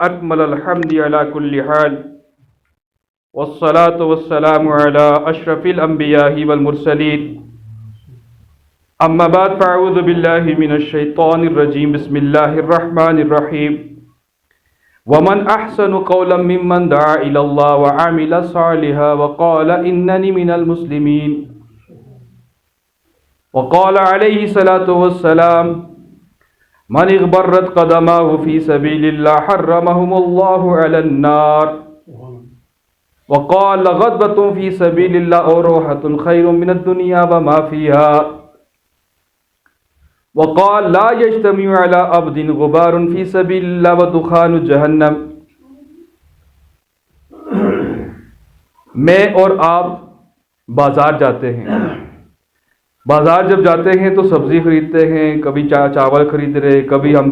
أكمل الحمد على كل حال، والصلاة والسلام على أشرف الأنبياء والمرسلين. أما بعد فأعوذ بالله من الشيطان الرجيم. بسم الله الرحمن الرحيم. ومن أحسن قولا ممن دعا إلى الله وعمل صالحا وقال إنني من المسلمين. وقال عليه الصلاة والسلام: من اغبرت قدماه في سبيل الله حرمهم الله على النار. وقال: غضبة في سبيل الله أو روحة خير من الدنيا وما فيها. وقال: لا يجتمع على عبد غبار في سبيل الله ودخان جہنم. میں اور آپ بازار جاتے ہیں. بازار جب جاتے ہیں تو سبزی خریدتے ہیں، کبھی چاول خرید رہے، کبھی ہم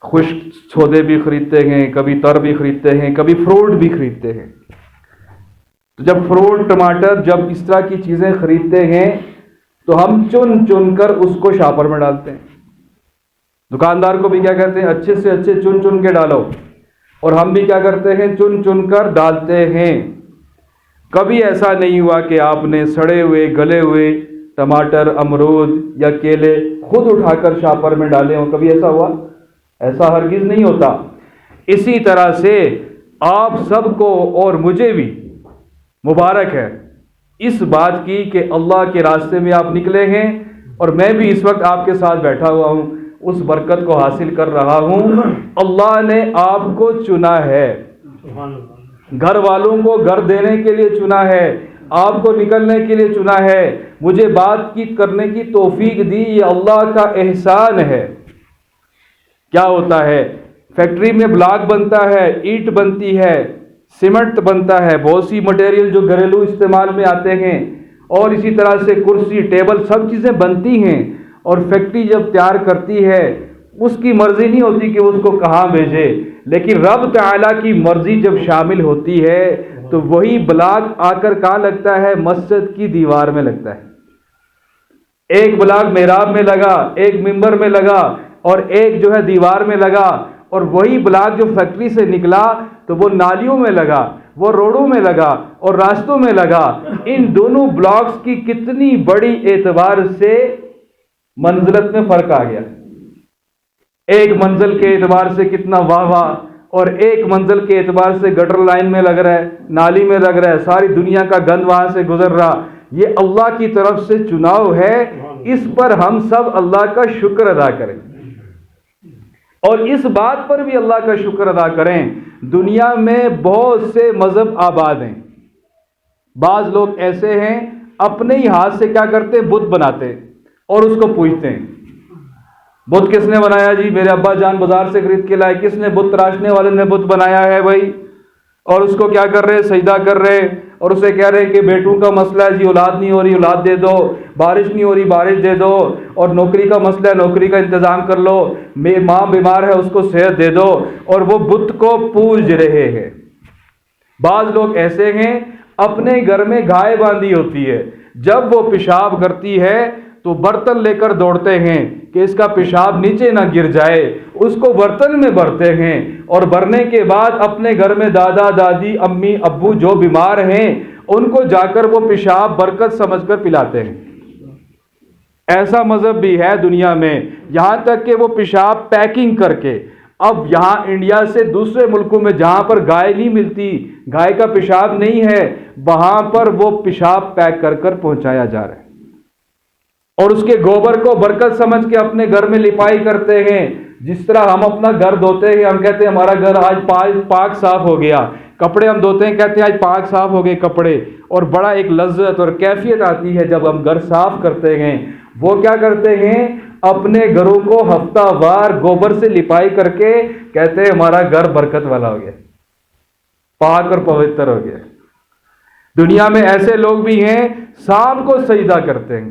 خشک سودے بھی خریدتے ہیں، کبھی تر بھی خریدتے ہیں، کبھی فروٹ بھی خریدتے ہیں. تو جب فروٹ، ٹماٹر، جب اس طرح کی چیزیں خریدتے ہیں تو ہم چن چن کر اس کو شاپر میں ڈالتے ہیں. دکاندار کو بھی کیا کہتے ہیں؟ اچھے سے اچھے چن چن کے ڈالو. اور ہم بھی کیا کرتے ہیں؟ چن چن کر ڈالتے ہیں. کبھی ایسا نہیں ہوا کہ آپ نے سڑے ہوئے، گلے ہوئے ٹماٹر، امرود یا کیلے خود اٹھا کر شاپر میں ڈالے ہوں. کبھی ایسا ہوا؟ ایسا ہرگز نہیں ہوتا. اسی طرح سے آپ سب کو اور مجھے بھی مبارک ہے اس بات کی کہ اللہ کے راستے میں آپ نکلے ہیں، اور میں بھی اس وقت آپ کے ساتھ بیٹھا ہوا ہوں، اس برکت کو حاصل کر رہا ہوں. اللہ نے آپ کو چنا ہے، گھر والوں کو گھر دینے کے لیے چنا ہے، آپ کو نکلنے کے لیے چنا ہے، مجھے بات چیت کرنے کی توفیق دی. یہ اللہ کا احسان ہے. کیا ہوتا ہے؟ فیکٹری میں بلاک بنتا ہے، اینٹ بنتی ہے، سیمنٹ بنتا ہے، بہت سی مٹیریل جو گھریلو استعمال میں آتے ہیں، اور اسی طرح سے کرسی، ٹیبل، سب چیزیں بنتی ہیں. اور فیکٹری جب تیار کرتی ہے اس کی مرضی نہیں ہوتی کہ اس کو کہاں بھیجے، لیکن رب تعالیٰ کی مرضی جب شامل ہوتی ہے تو وہی بلاک آ کر کہاں لگتا ہے؟ مسجد کی دیوار میں لگتا ہے. ایک بلاک محراب میں لگا، ایک ممبر میں لگا، اور ایک جو ہے دیوار میں لگا. اور وہی بلاک جو فیکٹری سے نکلا تو وہ نالیوں میں لگا، وہ روڈوں میں لگا اور راستوں میں لگا. ان دونوں بلاکس کی کتنی بڑی اعتبار سے منزلت میں فرق آ گیا. ایک منزل کے اعتبار سے کتنا واہ واہ، اور ایک منزل کے اعتبار سے گٹر لائن میں لگ رہا ہے، نالی میں لگ رہا ہے، ساری دنیا کا گند وہاں سے گزر رہا. یہ اللہ کی طرف سے چناؤ ہے. اس پر ہم سب اللہ کا شکر ادا کریں، اور اس بات پر بھی اللہ کا شکر ادا کریں. دنیا میں بہت سے مذہب آباد ہیں. بعض لوگ ایسے ہیں اپنے ہی ہاتھ سے کیا کرتے ہیں؟ بت بناتے ہیں اور اس کو پوجتے ہیں. بت کس نے بنایا جی؟ میرے ابا جان بازار سے خرید کے لائے. کس نے؟ بت تراشنے والے نے بت بنایا ہے بھائی. اور اس کو کیا کر رہے؟ سجدہ کر رہے، اور اسے کہہ رہے کہ بیٹوں کا مسئلہ ہے جی، اولاد نہیں ہو رہی، اولاد دے دو، بارش نہیں ہو رہی، بارش دے دو، اور نوکری کا مسئلہ ہے، نوکری کا انتظام کر لو، ماں بیمار ہے، اس کو صحت دے دو، اور وہ بت کو پوج رہے ہیں. بعض لوگ ایسے ہیں اپنے گھر میں گائے باندھی ہوتی ہے، جب وہ پیشاب کرتی ہے تو برتن لے کر دوڑتے ہیں کہ اس کا پیشاب نیچے نہ گر جائے. اس کو برتن میں بھرتے ہیں، اور بھرنے کے بعد اپنے گھر میں دادا دادی، امی ابو جو بیمار ہیں ان کو جا کر وہ پیشاب برکت سمجھ کر پلاتے ہیں. ایسا مذہب بھی ہے دنیا میں، یہاں تک کہ وہ پیشاب پیکنگ کر کے اب یہاں انڈیا سے دوسرے ملکوں میں جہاں پر گائے نہیں ملتی، گائے کا پیشاب نہیں ہے، وہاں پر وہ پیشاب پیک کر کر پہنچایا جا رہا ہے. اور اس کے گوبر کو برکت سمجھ کے اپنے گھر میں لپائی کرتے ہیں. جس طرح ہم اپنا گھر دھوتے ہیں، ہم کہتے ہیں ہمارا گھر آج پاک صاف ہو گیا. کپڑے ہم دھوتے ہیں، کہتے ہیں آج پاک صاف ہو گئے کپڑے. اور بڑا ایک لذت اور کیفیت آتی ہے جب ہم گھر صاف کرتے ہیں. وہ کیا کرتے ہیں؟ اپنے گھروں کو ہفتہ وار گوبر سے لپائی کر کے کہتے ہیں ہمارا گھر برکت والا ہو گیا، پاک اور پوتر ہو گیا. دنیا میں ایسے لوگ بھی ہیں سانپ کو سجدہ کرتے ہیں،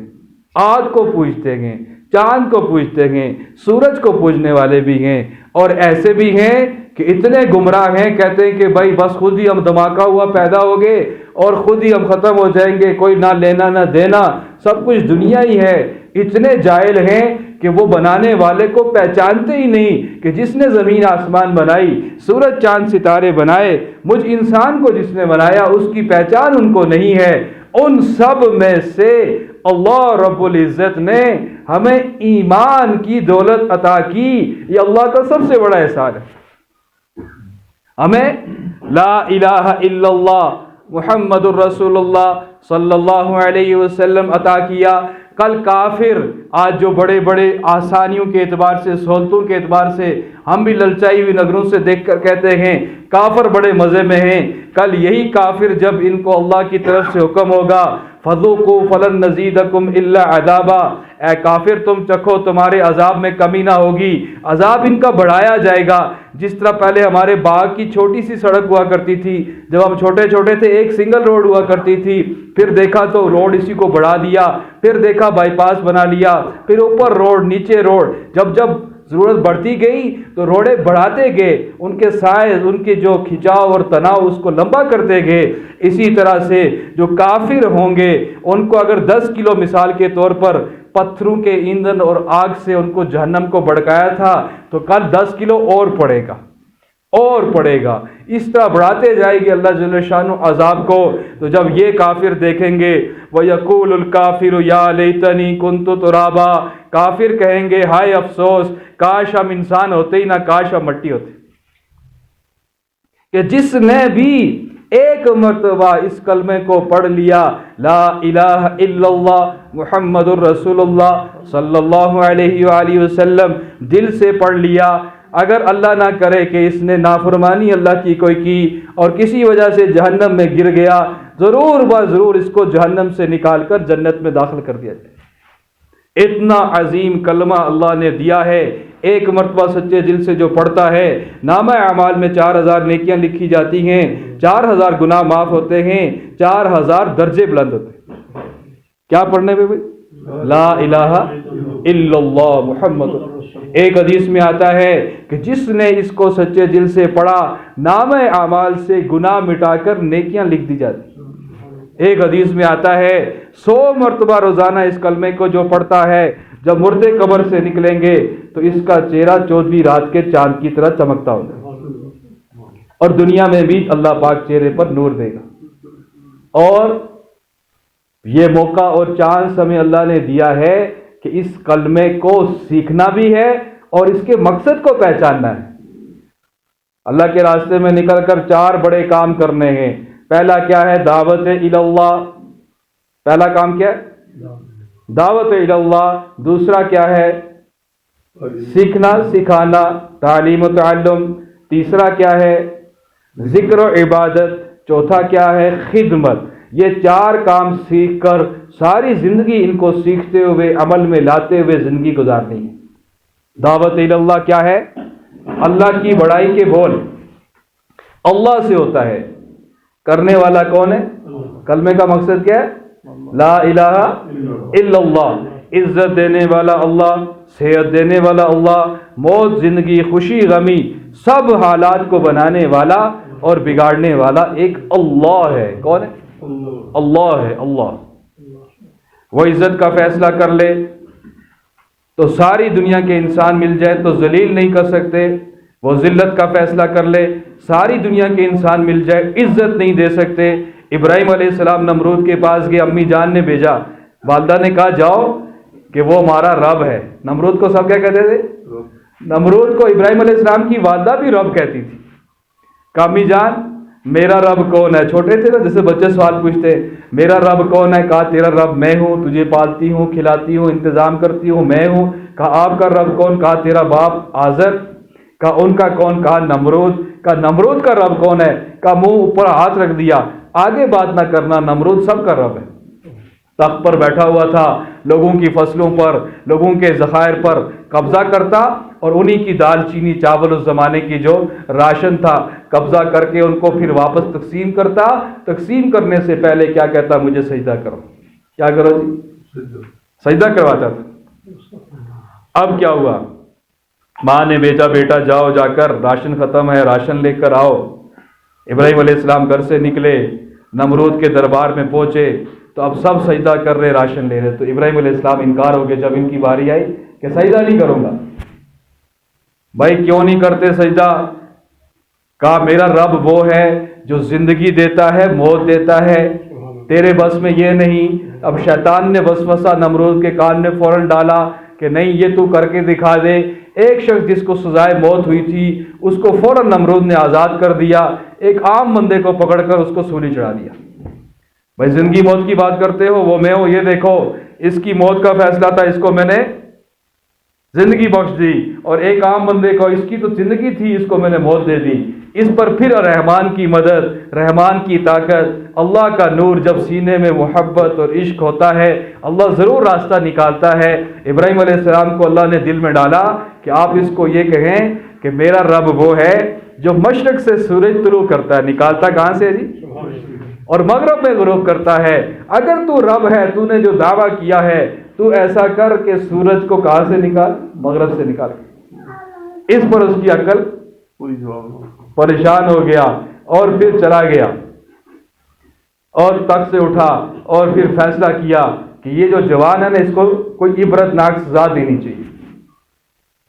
آگ کو پوجتے ہیں، چاند کو پوجتے ہیں، سورج کو پوجنے والے بھی ہیں. اور ایسے بھی ہیں کہ اتنے گمراہ ہیں، کہتے ہیں کہ بھائی بس خود ہی ہم دھماکہ ہوا پیدا ہو گئے اور خود ہی ہم ختم ہو جائیں گے، کوئی نہ لینا نہ دینا، سب کچھ دنیا ہی ہے. اتنے جاہل ہیں کہ وہ بنانے والے کو پہچانتے ہی نہیں کہ جس نے زمین آسمان بنائی، سورج چاند ستارے بنائے، مجھ انسان کو جس نے بنایا اس کی پہچان ان کو نہیں ہے۔ ان سب میں سے اللہ رب العزت نے ہمیں ایمان کی دولت عطا کی، یہ اللہ کا سب سے بڑا احسان ہے۔ ہمیں لا الہ الا اللہ محمد الرسول اللہ صلی اللہ علیہ وسلم عطا کیا۔ کل کافر آج جو بڑے بڑے آسانیوں کے اعتبار سے، سہولتوں کے اعتبار سے ہم بھی للچائی ہوئی نظروں سے دیکھ کر کہتے ہیں کافر بڑے مزے میں ہیں، کل یہی کافر جب ان کو اللہ کی طرف سے حکم ہوگا فذوقوا فلن نزیدکم الا عذابا، اے کافر تم چکھو تمہارے عذاب میں کمی نہ ہوگی، عذاب ان کا بڑھایا جائے گا۔ جس طرح پہلے ہمارے باغ کی چھوٹی سی سڑک ہوا کرتی تھی، جب ہم چھوٹے چھوٹے تھے ایک سنگل روڈ ہوا کرتی تھی، پھر دیکھا تو روڈ اسی کو بڑھا دیا، پھر دیکھا بائی پاس بنا لیا، پھر اوپر روڈ نیچے روڈ، جب جب ضرورت بڑھتی گئی تو روڈیں بڑھاتے گئے، ان کے سائز، ان کے جو کھچاؤ اور تناؤ اس کو لمبا کرتے گئے۔ اسی طرح سے جو کافر ہوں گے ان کو اگر 10 کلو مثال کے طور پر پتھروں کے ایندھن اور آگ سے ان کو جہنم کو بھڑکایا تھا تو کل 10 کلو اور پڑے گا اور پڑے گا، اس طرح بڑھاتے جائے گی اللہ جل شانہ عذاب کو۔ تو جب یہ کافر دیکھیں گے وَيَقُولُ الْكَافِرُ يَا لَيْتَنِي كُنْتُ تُرَابًا، کافر کہیں گے ہائے افسوس، کاش ہم انسان ہوتے ہی نہ، کاش ہم مٹی ہوتے۔ کہ جس نے بھی ایک مرتبہ اس کلمے کو پڑھ لیا لا الہ الا اللہ محمد الرسول اللہ صلی اللہ علیہ وآلہ وسلم، دل سے پڑھ لیا، اگر اللہ نہ کرے کہ اس نے نافرمانی اللہ کی کوئی کی اور کسی وجہ سے جہنم میں گر گیا، ضرور ضرور اس کو جہنم سے نکال کر جنت میں داخل کر دیا جائے۔ اتنا عظیم کلمہ اللہ نے دیا ہے، ایک مرتبہ سچے دل سے جو پڑھتا ہے نامہ اعمال میں 4000 نیکیاں لکھی جاتی ہیں، 4000 گناہ معاف ہوتے ہیں، 4000 درجے بلند ہوتے ہیں۔ کیا پڑھنے پہ بھائی؟ لا الہ الا اللہ محمد۔ ایک حدیث میں آتا ہے کہ جس نے اس کو سچے دل سے پڑھا نامہ اعمال سے گناہ مٹا کر نیکیاں لکھ دی جاتی۔ ایک حدیث میں آتا ہے 100 مرتبہ روزانہ اس کلمے کو جو پڑھتا ہے جب مردے قبر سے نکلیں گے تو اس کا چہرہ 14ویں رات کے چاند کی طرح چمکتا ہوگا، اور دنیا میں بھی اللہ پاک چہرے پر نور دے گا۔ اور یہ موقع اور چانس ہمیں اللہ نے دیا ہے کہ اس کلمے کو سیکھنا بھی ہے اور اس کے مقصد کو پہچاننا ہے۔ اللہ کے راستے میں نکل کر 4 بڑے کام کرنے ہیں۔ پہلا کیا ہے؟ دعوت اللہ۔ پہلا کام کیا ہے؟ دعوت اللہ۔ دوسرا کیا ہے؟ سیکھنا سکھانا، تعلیم و تعلم۔ تیسرا کیا ہے؟ ذکر و عبادت۔ چوتھا کیا ہے؟ خدمت۔ یہ 4 کام سیکھ کر ساری زندگی ان کو سیکھتے ہوئے عمل میں لاتے ہوئے زندگی گزارنی ہے۔ دعوت اللہ کیا ہے؟ اللہ کی بڑائی کے بول اللہ سے ہوتا ہے، کرنے والا کون ہے؟ کلمے کا مقصد کیا ہے؟ لا الہ الا اللہ۔ عزت دینے والا اللہ، صحت دینے والا اللہ، موت زندگی خوشی غمی سب حالات کو بنانے والا اور بگاڑنے والا ایک اللہ ہے۔ کون ہے؟ اللہ ہے۔ اللہ وہ عزت کا فیصلہ کر لے تو ساری دنیا کے انسان مل جائے تو ذلیل نہیں کر سکتے، وہ ذلت کا فیصلہ کر لے ساری دنیا کے انسان مل جائے عزت نہیں دے سکتے۔ ابراہیم علیہ السلام نمرود کے پاس گئے، امی جان نے بھیجا، والدہ نے کہا جاؤ کہ وہ ہمارا رب ہے۔ نمرود کو سب کیا کہتے تھے؟ نمرود کو ابراہیم علیہ السلام کی والدہ بھی رب کہتی تھی۔ کہا امی جان میرا رب کون ہے؟ چھوٹے تھے نا، جیسے بچے سوال پوچھتے میرا رب کون ہے؟ کہا تیرا رب میں ہوں، تجھے پالتی ہوں کھلاتی ہوں انتظام کرتی ہوں میں ہوں۔ کہا آپ کا رب کون؟ کہا تیرا باپ آزر۔ کہا ان کا کون؟ کہا نمرود۔ کہا نمرود کا رب کون ہے؟ کہا منہ اوپر ہاتھ رکھ دیا، آگے بات نہ کرنا، نمرود سب کا رب ہے۔ تخت پر بیٹھا ہوا تھا، لوگوں کی فصلوں پر، لوگوں کے ذخائر پر قبضہ کرتا اور انہی کی دال چینی چاول اس زمانے کی جو راشن تھا قبضہ کر کے ان کو پھر واپس تقسیم کرتا۔ تقسیم کرنے سے پہلے کیا کہتا؟ مجھے سجدہ کرو۔ کیا کرو جی؟ سجدہ کرواتا تھا۔ اب کیا ہوا؟ ماں نے بھیجا بیٹا جاؤ جا کر راشن ختم ہے راشن لے کر آؤ۔ ابراہیم علیہ السلام گھر سے نکلے، نمرود کے دربار میں پہنچے تو اب سب سجدہ کر رہے راشن لے رہے، تو ابراہیم علیہ السلام انکار ہو گیا۔ جب ان کی باری آئی کہ سجدہ نہیں کروں گا۔ بھائی کیوں نہیں کرتے سجدہ؟ کہا میرا رب وہ ہے جو زندگی دیتا ہے، موت دیتا ہے، تیرے بس میں یہ نہیں۔ اب شیطان نے وسوسہ نمرود کے کان میں فوراً ڈالا کہ نہیں یہ تو کر کے دکھا دے۔ ایک شخص جس کو سزائے موت ہوئی تھی اس کو فوراً نمرود نے آزاد کر دیا، ایک عام بندے کو پکڑ کر اس کو سولی چڑھا دیا۔ بھائی زندگی موت کی بات کرتے ہو، وہ میں ہوں، یہ دیکھو اس کی موت کا فیصلہ تھا، اس کو میں نے زندگی بخش دی، اور ایک عام بندے کو، اس کی تو زندگی تھی، اس کو میں نے موت دے دی۔ اس پر پھر رحمان کی مدد، رحمان کی طاقت، اللہ کا نور، جب سینے میں محبت اور عشق ہوتا ہے اللہ ضرور راستہ نکالتا ہے۔ ابراہیم علیہ السلام کو اللہ نے دل میں ڈالا کہ آپ اس کو یہ کہیں کہ میرا رب وہ ہے جو مشرق سے سورج طلوع کرتا ہے، نکالتا کہاں سے جی؟ اور مغرب میں غروب کرتا ہے۔ اگر تو رب ہے، تو نے جو دعویٰ کیا ہے، تو ایسا کر کہ سورج کو کہاں سے نکال؟ مغرب سے نکال۔ اس پر اس کی عقل پریشان ہو گیا اور پھر چلا گیا اور تخت سے اٹھا اور پھر فیصلہ کیا کہ یہ جو جوان ہے نا، اس کو کوئی عبرتناک سزا دینی چاہیے۔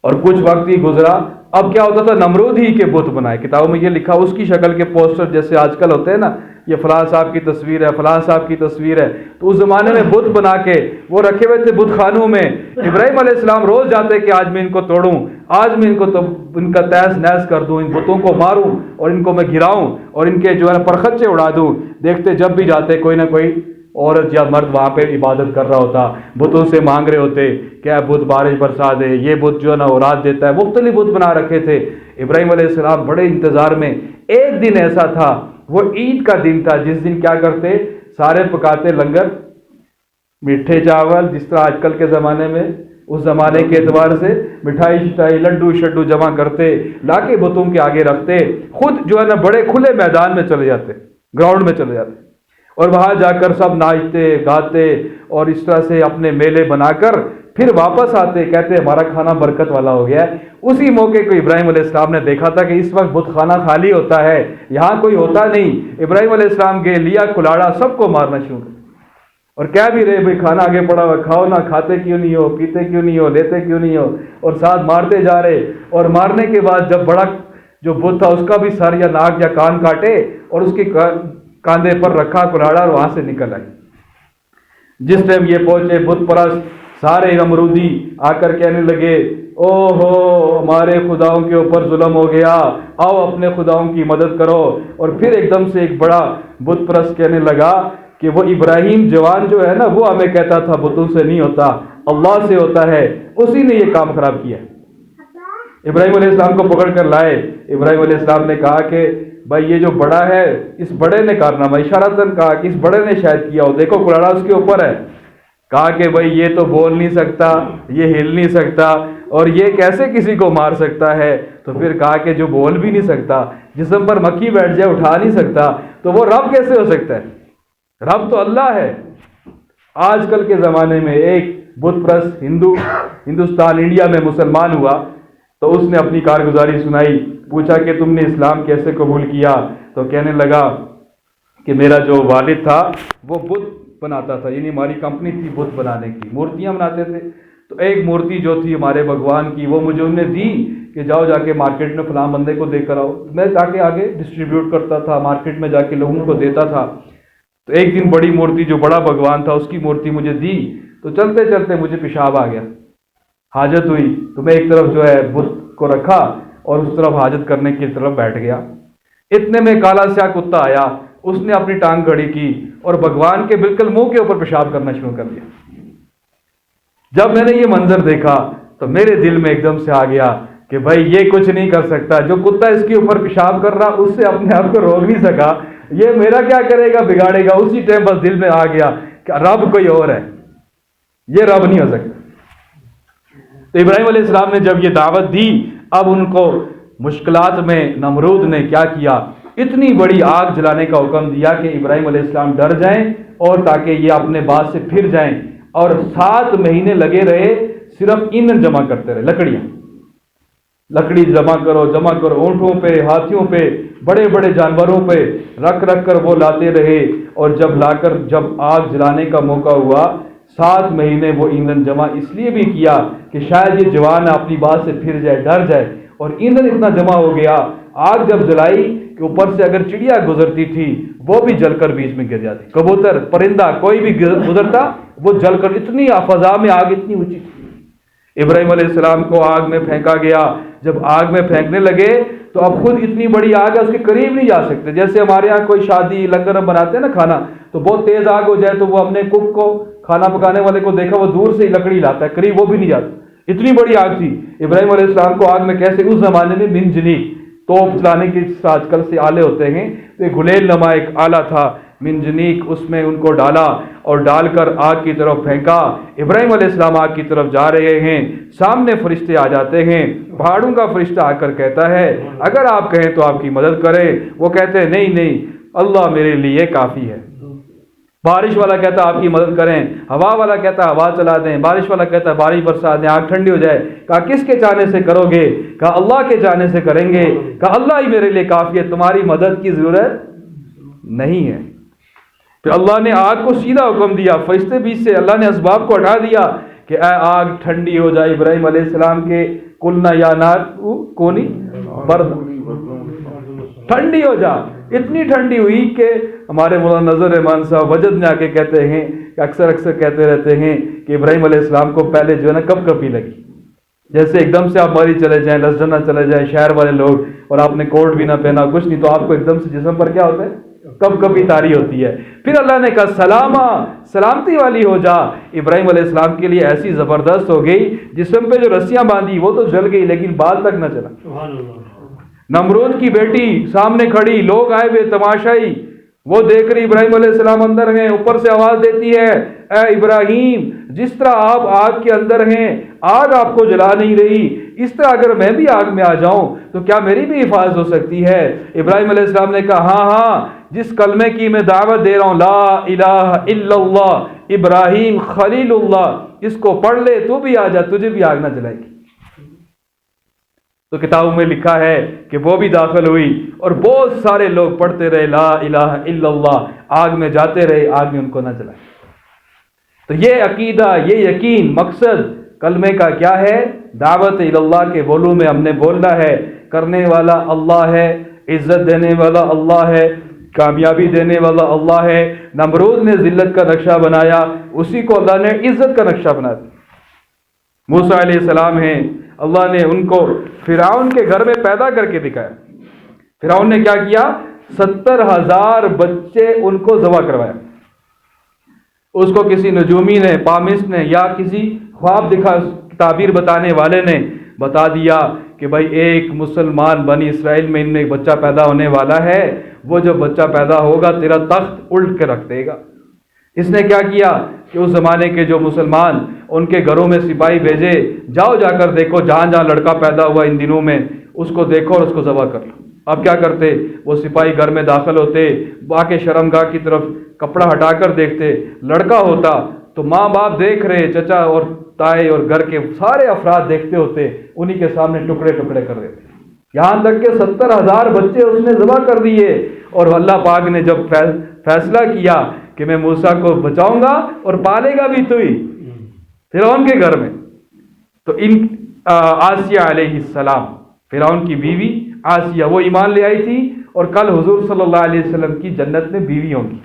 اور کچھ وقت ہی گزرا، اب کیا ہوتا تھا، نمرود ہی کے بت بنائے۔ کتابوں میں یہ لکھا، اس کی شکل کے پوسٹر جیسے آج کل ہوتے ہیں نا، یہ فلاں صاحب کی تصویر ہے، فلاں صاحب کی تصویر ہے، تو اس زمانے میں بت بنا کے وہ رکھے ہوئے تھے بت خانوں میں۔ ابراہیم علیہ السلام روز جاتے کہ آج میں ان کو توڑوں، آج میں ان کو ان کا تہس نہس کر دوں، ان بتوں کو ماروں اور ان کو میں گراؤں اور ان کے جو ہے پرخچے اڑا دوں۔ دیکھتے جب بھی جاتے کوئی نہ کوئی عورت یا مرد وہاں پہ عبادت کر رہا ہوتا، بتوں سے مانگ رہے ہوتے کہ بت بارش برسا دے، یہ بت جو ہے نا اولاد دیتا ہے، مختلف بت بنا رکھے تھے۔ ابراہیم علیہ السلام بڑے انتظار میں، ایک دن ایسا تھا، وہ عید کا دن تھا، جس دن کیا کرتے، سارے پکاتے لنگر، میٹھے چاول، جس طرح آج کل کے زمانے میں، اس زمانے کے اعتبار سے مٹھائی شٹائی لڈو شڈو جمع کرتے، لا کے بتوں کے آگے رکھتے، خود جو ہے نا بڑے کھلے میدان میں چلے جاتے، گراؤنڈ میں چلے جاتے، اور وہاں جا کر سب ناچتے گاتے اور اس طرح سے اپنے میلے بنا کر پھر واپس آتے، کہتے ہمارا کھانا برکت والا ہو گیا ہے۔ اسی موقع کو ابراہیم علیہ السلام نے دیکھا تھا کہ اس وقت بت خانہ خالی ہوتا ہے، یہاں کوئی ہوتا نہیں۔ ابراہیم علیہ السلام کے لیا کلاڑا سب کو مارنا شروع کر، اور کیا بھی رہے بھائی کھانا آگے پڑا ہوا، کھاؤ نہ، کھاتے کیوں نہیں ہو، پیتے کیوں نہیں ہو، لیتے کیوں نہیں ہو، اور ساتھ مارتے جا رہے۔ اور مارنے کے بعد جب بڑا جو بت تھا اس کا بھی سر یا ناک یا کان کاٹے اور اس کے کاندھے پر رکھا کلاڑا اور وہاں سے نکل آئی۔ جس ٹائم یہ پہنچے بت پرست سارے نمرودی آ کر کہنے لگے، او ہو ہمارے خداؤں کے اوپر ظلم ہو گیا، آؤ اپنے خداؤں کی مدد کرو۔ اور پھر ایک دم سے ایک بڑا بت پرست کہنے لگا کہ وہ ابراہیم جوان جو ہے نا، وہ ہمیں کہتا تھا بتوں سے نہیں ہوتا، اللہ سے ہوتا ہے، اسی نے یہ کام خراب کیا۔ ابراہیم علیہ السلام کو پکڑ کر لائے۔ ابراہیم علیہ السلام نے کہا کہ بھائی یہ جو بڑا ہے، اس بڑے نے کارنامہ، اشارتاً کہا کہ اس بڑے نے شاید کیا ہو، دیکھو کلاڑا اس کے اوپر ہے۔ کہا کہ بھائی یہ تو بول نہیں سکتا، یہ ہل نہیں سکتا، اور یہ کیسے کسی کو مار سکتا ہے؟ تو پھر کہا کہ جو بول بھی نہیں سکتا، جسم پر مکھی بیٹھ جائے اٹھا نہیں سکتا، تو وہ رب کیسے ہو سکتا ہے؟ رب تو اللہ ہے۔ آج کل کے زمانے میں ایک بت پرست ہندوستان انڈیا میں مسلمان ہوا، تو اس نے اپنی کارگزاری سنائی، پوچھا کہ تم نے اسلام کیسے قبول کیا؟ تو کہنے لگا کہ میرا جو والد تھا وہ بت بناتا تھا، یعنی ہماری کمپنی تھی بت بنانے کی، مورتیاں بناتے تھے، تو ایک مورتی جو تھی ہمارے بھگوان کی، وہ مجھے انہوں نے دی کہ جاؤ جا کے مارکیٹ میں فلاں بندے کو دے کر آؤ۔ میں جا کے آگے ڈسٹریبیوٹ کرتا تھا، مارکیٹ میں جا کے لوگوں کو دیتا تھا۔ تو ایک دن بڑی مورتی جو بڑا بھگوان تھا اس کی مورتی مجھے دی، تو چلتے چلتے مجھے پیشاب آ گیا، حاجت ہوئی، تو میں ایک طرف جو ہے بت کو رکھا اور اس طرف حاجت کرنے کی طرف بیٹھ گیا۔ اتنے میں کالا سیاہ کتا آیا، اس نے اپنی ٹانگ کھڑی کی اور بھگوان کے بالکل منہ کے اوپر پیشاب کرنا شروع کر دیا۔ جب میں نے یہ منظر دیکھا تو میرے دل میں ایک دم سے آ گیا کہ بھائی یہ کچھ نہیں کر سکتا، جو کتا اس کے اوپر پیشاب کر رہا اس سے اپنے آپ کو روک نہیں سکا، یہ میرا کیا کرے گا، بگاڑے گا۔ اسی ٹائم بس دل میں آ گیا کہ رب کوئی اور ہے، یہ رب نہیں ہو سکتا۔ تو ابراہیم علیہ السلام نے جب یہ دعوت دی، اب ان کو مشکلات میں نمرود نے کیا کیا، اتنی بڑی آگ جلانے کا حکم دیا کہ ابراہیم علیہ السلام ڈر جائیں اور تاکہ یہ اپنے بات سے پھر جائیں، اور 7 مہینے لگے رہے، صرف ایندھن جمع کرتے رہے، لکڑی جمع کرو، اونٹوں پہ، ہاتھیوں پہ، بڑے بڑے جانوروں پہ رکھ کر وہ لاتے رہے، اور جب لا کر جب آگ جلانے کا موقع ہوا، 7 مہینے وہ ایندھن جمع اس لیے بھی کیا کہ شاید یہ جوان اپنی بات سے پھر جائے، ڈر جائے، اور ایندھن اتنا جمع ہو گیا، آگ جب جلائی کہ اوپر سے اگر چڑیا گزرتی تھی وہ بھی جل کر بیچ میں گر جاتی، کبوتر پرندہ کوئی بھی گزرتا وہ جل کر، اتنی فضا میں آگ اتنی اونچی تھی۔ ابراہیم علیہ السلام کو آگ میں پھینکا گیا، جب آگ میں پھینکنے لگے تو اب خود اتنی بڑی آگ ہے اس کے قریب نہیں جا سکتے، جیسے ہمارے یہاں کوئی شادی لنگر ہم بناتے ہیں نا کھانا، تو بہت تیز آگ ہو جائے تو وہ اپنے کک کو، کھانا پکانے والے کو دیکھا وہ دور سے ہی لکڑی لاتا ہے، قریب وہ بھی نہیں جاتا، اتنی بڑی آگ تھی۔ ابراہیم علیہ السلام کو آگ میں کیسے، اس زمانے میں منجنیق توپ چلانے کے آج کل سے آلے ہوتے ہیں، تو ایک گلیل نما ایک آلہ تھا منجنیق، اس میں ان کو ڈالا اور ڈال کر آگ کی طرف پھینکا۔ ابراہیم علیہ السلام آگ کی طرف جا رہے ہیں، سامنے فرشتے آ جاتے ہیں، پہاڑوں کا فرشتہ آ کر کہتا ہے اگر آپ کہیں تو آپ کی مدد کریں، وہ کہتے ہیں نہیں نہیں اللہ میرے لیے کافی ہے۔ بارش والا کہتا آپ کی مدد کریں، ہوا والا کہتا ہوا چلا دیں، بارش والا کہتا بارش برسا دیں، آگ ٹھنڈی ہو جائے۔ کہا کس کے چاہنے سے کرو گے؟ کہا اللہ کے چاہنے سے کریں گے۔ کہا اللہ ہی میرے لیے کافی ہے، تمہاری مدد کی ضرورت نہیں ہے۔ پھر اللہ نے آگ کو سیدھا حکم دیا، فرشتے بیچ سے اللہ نے اسباب کو ہٹا دیا کہ اے آگ ٹھنڈی ہو جائے۔ ابراہیم علیہ السلام کے قلنا یا نار کونی برد، ٹھنڈی ہو جا، اتنی ٹھنڈی ہوئی کہ ہمارے مولانا نذر رحمان صاحب وجد میں آ کے کہتے ہیں کہ اکثر کہتے رہتے ہیں کہ ابراہیم علیہ السلام کو پہلے جو ہے نا کب کبھی لگی، جیسے ایک دم سے آپ مری چلے جائیں، لسجنا چلے جائیں شہر والے لوگ، اور آپ نے کوٹ بھی نہ پہنا کچھ نہیں، تو آپ کو ایک دم سے جسم پر کیا ہوتا ہے، کب کبھی طاری ہوتی ہے۔ پھر اللہ نے کہا سلامہ، سلامتی والی ہو جا۔ ابراہیم علیہ السلام کے لیے ایسی زبردست ہو گئی، جسم پہ جو رسیاں باندھی وہ تو جل گئی لیکن بال تک نہ چلا۔ نمرود کی بیٹی سامنے کھڑی، لوگ آئے ہوئے تماشائی، وہ دیکھ رہی ابراہیم علیہ السلام اندر ہیں، اوپر سے آواز دیتی ہے اے ابراہیم، جس طرح آپ آگ کے اندر ہیں، آگ آپ کو جلا نہیں رہی، اس طرح اگر میں بھی آگ میں آ جاؤں تو کیا میری بھی حفاظت ہو سکتی ہے؟ ابراہیم علیہ السلام نے کہا ہاں ہاں، جس کلمے کی میں دعوت دے رہا ہوں، لا الہ الا اللہ ابراہیم خلیل اللہ، اس کو پڑھ لے تو بھی آ جا، تجھے بھی آگ نہ جلائے گی۔ تو کتابوں میں لکھا ہے کہ وہ بھی داخل ہوئی اور بہت سارے لوگ پڑھتے رہے لا الہ الا اللہ، آگ میں جاتے رہے، آگ نے ان کو نہ جلائے۔ تو یہ عقیدہ، یہ یقین، مقصد کلمے کا کیا ہے؟ دعوت اللہ کے بولوں میں ہم نے بولنا ہے، کرنے والا اللہ ہے، عزت دینے والا اللہ ہے، کامیابی دینے والا اللہ ہے۔ نمرود نے ذلت کا نقشہ بنایا، اسی کو اللہ نے عزت کا نقشہ بنا دیا۔ موسیٰ علیہ السلام ہیں، اللہ نے ان کو فرعون کے گھر میں پیدا کر کے دکھایا۔ فرعون نے کیا کیا؟ 70,000 بچے ان کو ذبح کروایا۔ اس کو کسی نجومی نے، پامس نے، یا کسی خواب دکھا تعبیر بتانے والے نے بتا دیا کہ بھائی ایک مسلمان بنی اسرائیل میں ان میں ایک بچہ پیدا ہونے والا ہے، وہ جب بچہ پیدا ہوگا تیرا تخت الٹ کے رکھ دے گا۔ اس نے کیا کیا کہ اس زمانے کے جو مسلمان، ان کے گھروں میں سپاہی بھیجے، جاؤ جا کر دیکھو جہاں جہاں لڑکا پیدا ہوا ان دنوں میں اس کو دیکھو اور اس کو ذبح کر لو۔ اب کیا کرتے؟ وہ سپاہی گھر میں داخل ہوتے، با کے شرمگاہ کی طرف کپڑا ہٹا کر دیکھتے، لڑکا ہوتا تو ماں باپ دیکھ رہے، چچا اور تائے اور گھر کے سارے افراد دیکھتے ہوتے، انہی کے سامنے ٹکڑے ٹکڑے کر دیتے، یہاں تک کہ 70,000 بچے اس نے ذبح کر دیے۔ اور اللہ پاک نے جب فیصلہ کیا کہ میں موسیٰ کو بچاؤں گا اور پالے گا بھی تو ہی فرعون کے گھر میں، تو ان آسیہ علیہ السلام، فرعون کی بیوی آسیہ، وہ ایمان لے آئی تھی اور کل حضور صلی اللہ علیہ وسلم کی جنت میں بیوی ہوں گی۔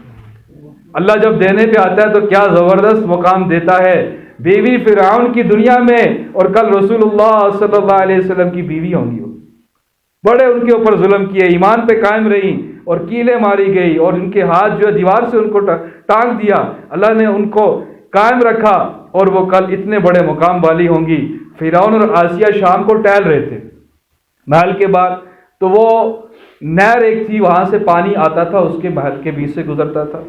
اللہ جب دینے پہ آتا ہے تو کیا زبردست مقام دیتا ہے، بیوی فرعون کی دنیا میں اور کل رسول اللہ صلی اللہ علیہ وسلم کی بیوی ہوں گی۔ بڑے ان کے اوپر ظلم کیے، ایمان پہ قائم رہی اور کیلیں ماری گئی اور ان کے ہاتھ جو ہے دیوار سے ان کو ٹانگ دیا، اللہ نے ان کو قائم رکھا اور وہ کل اتنے بڑے مقام والی ہوں گی۔ فرعون اور آسیہ شام کو ٹہل رہے تھے محل کے بعد، تو وہ نہر ایک تھی، وہاں سے پانی آتا تھا، اس کے محل کے بیچ سے گزرتا تھا۔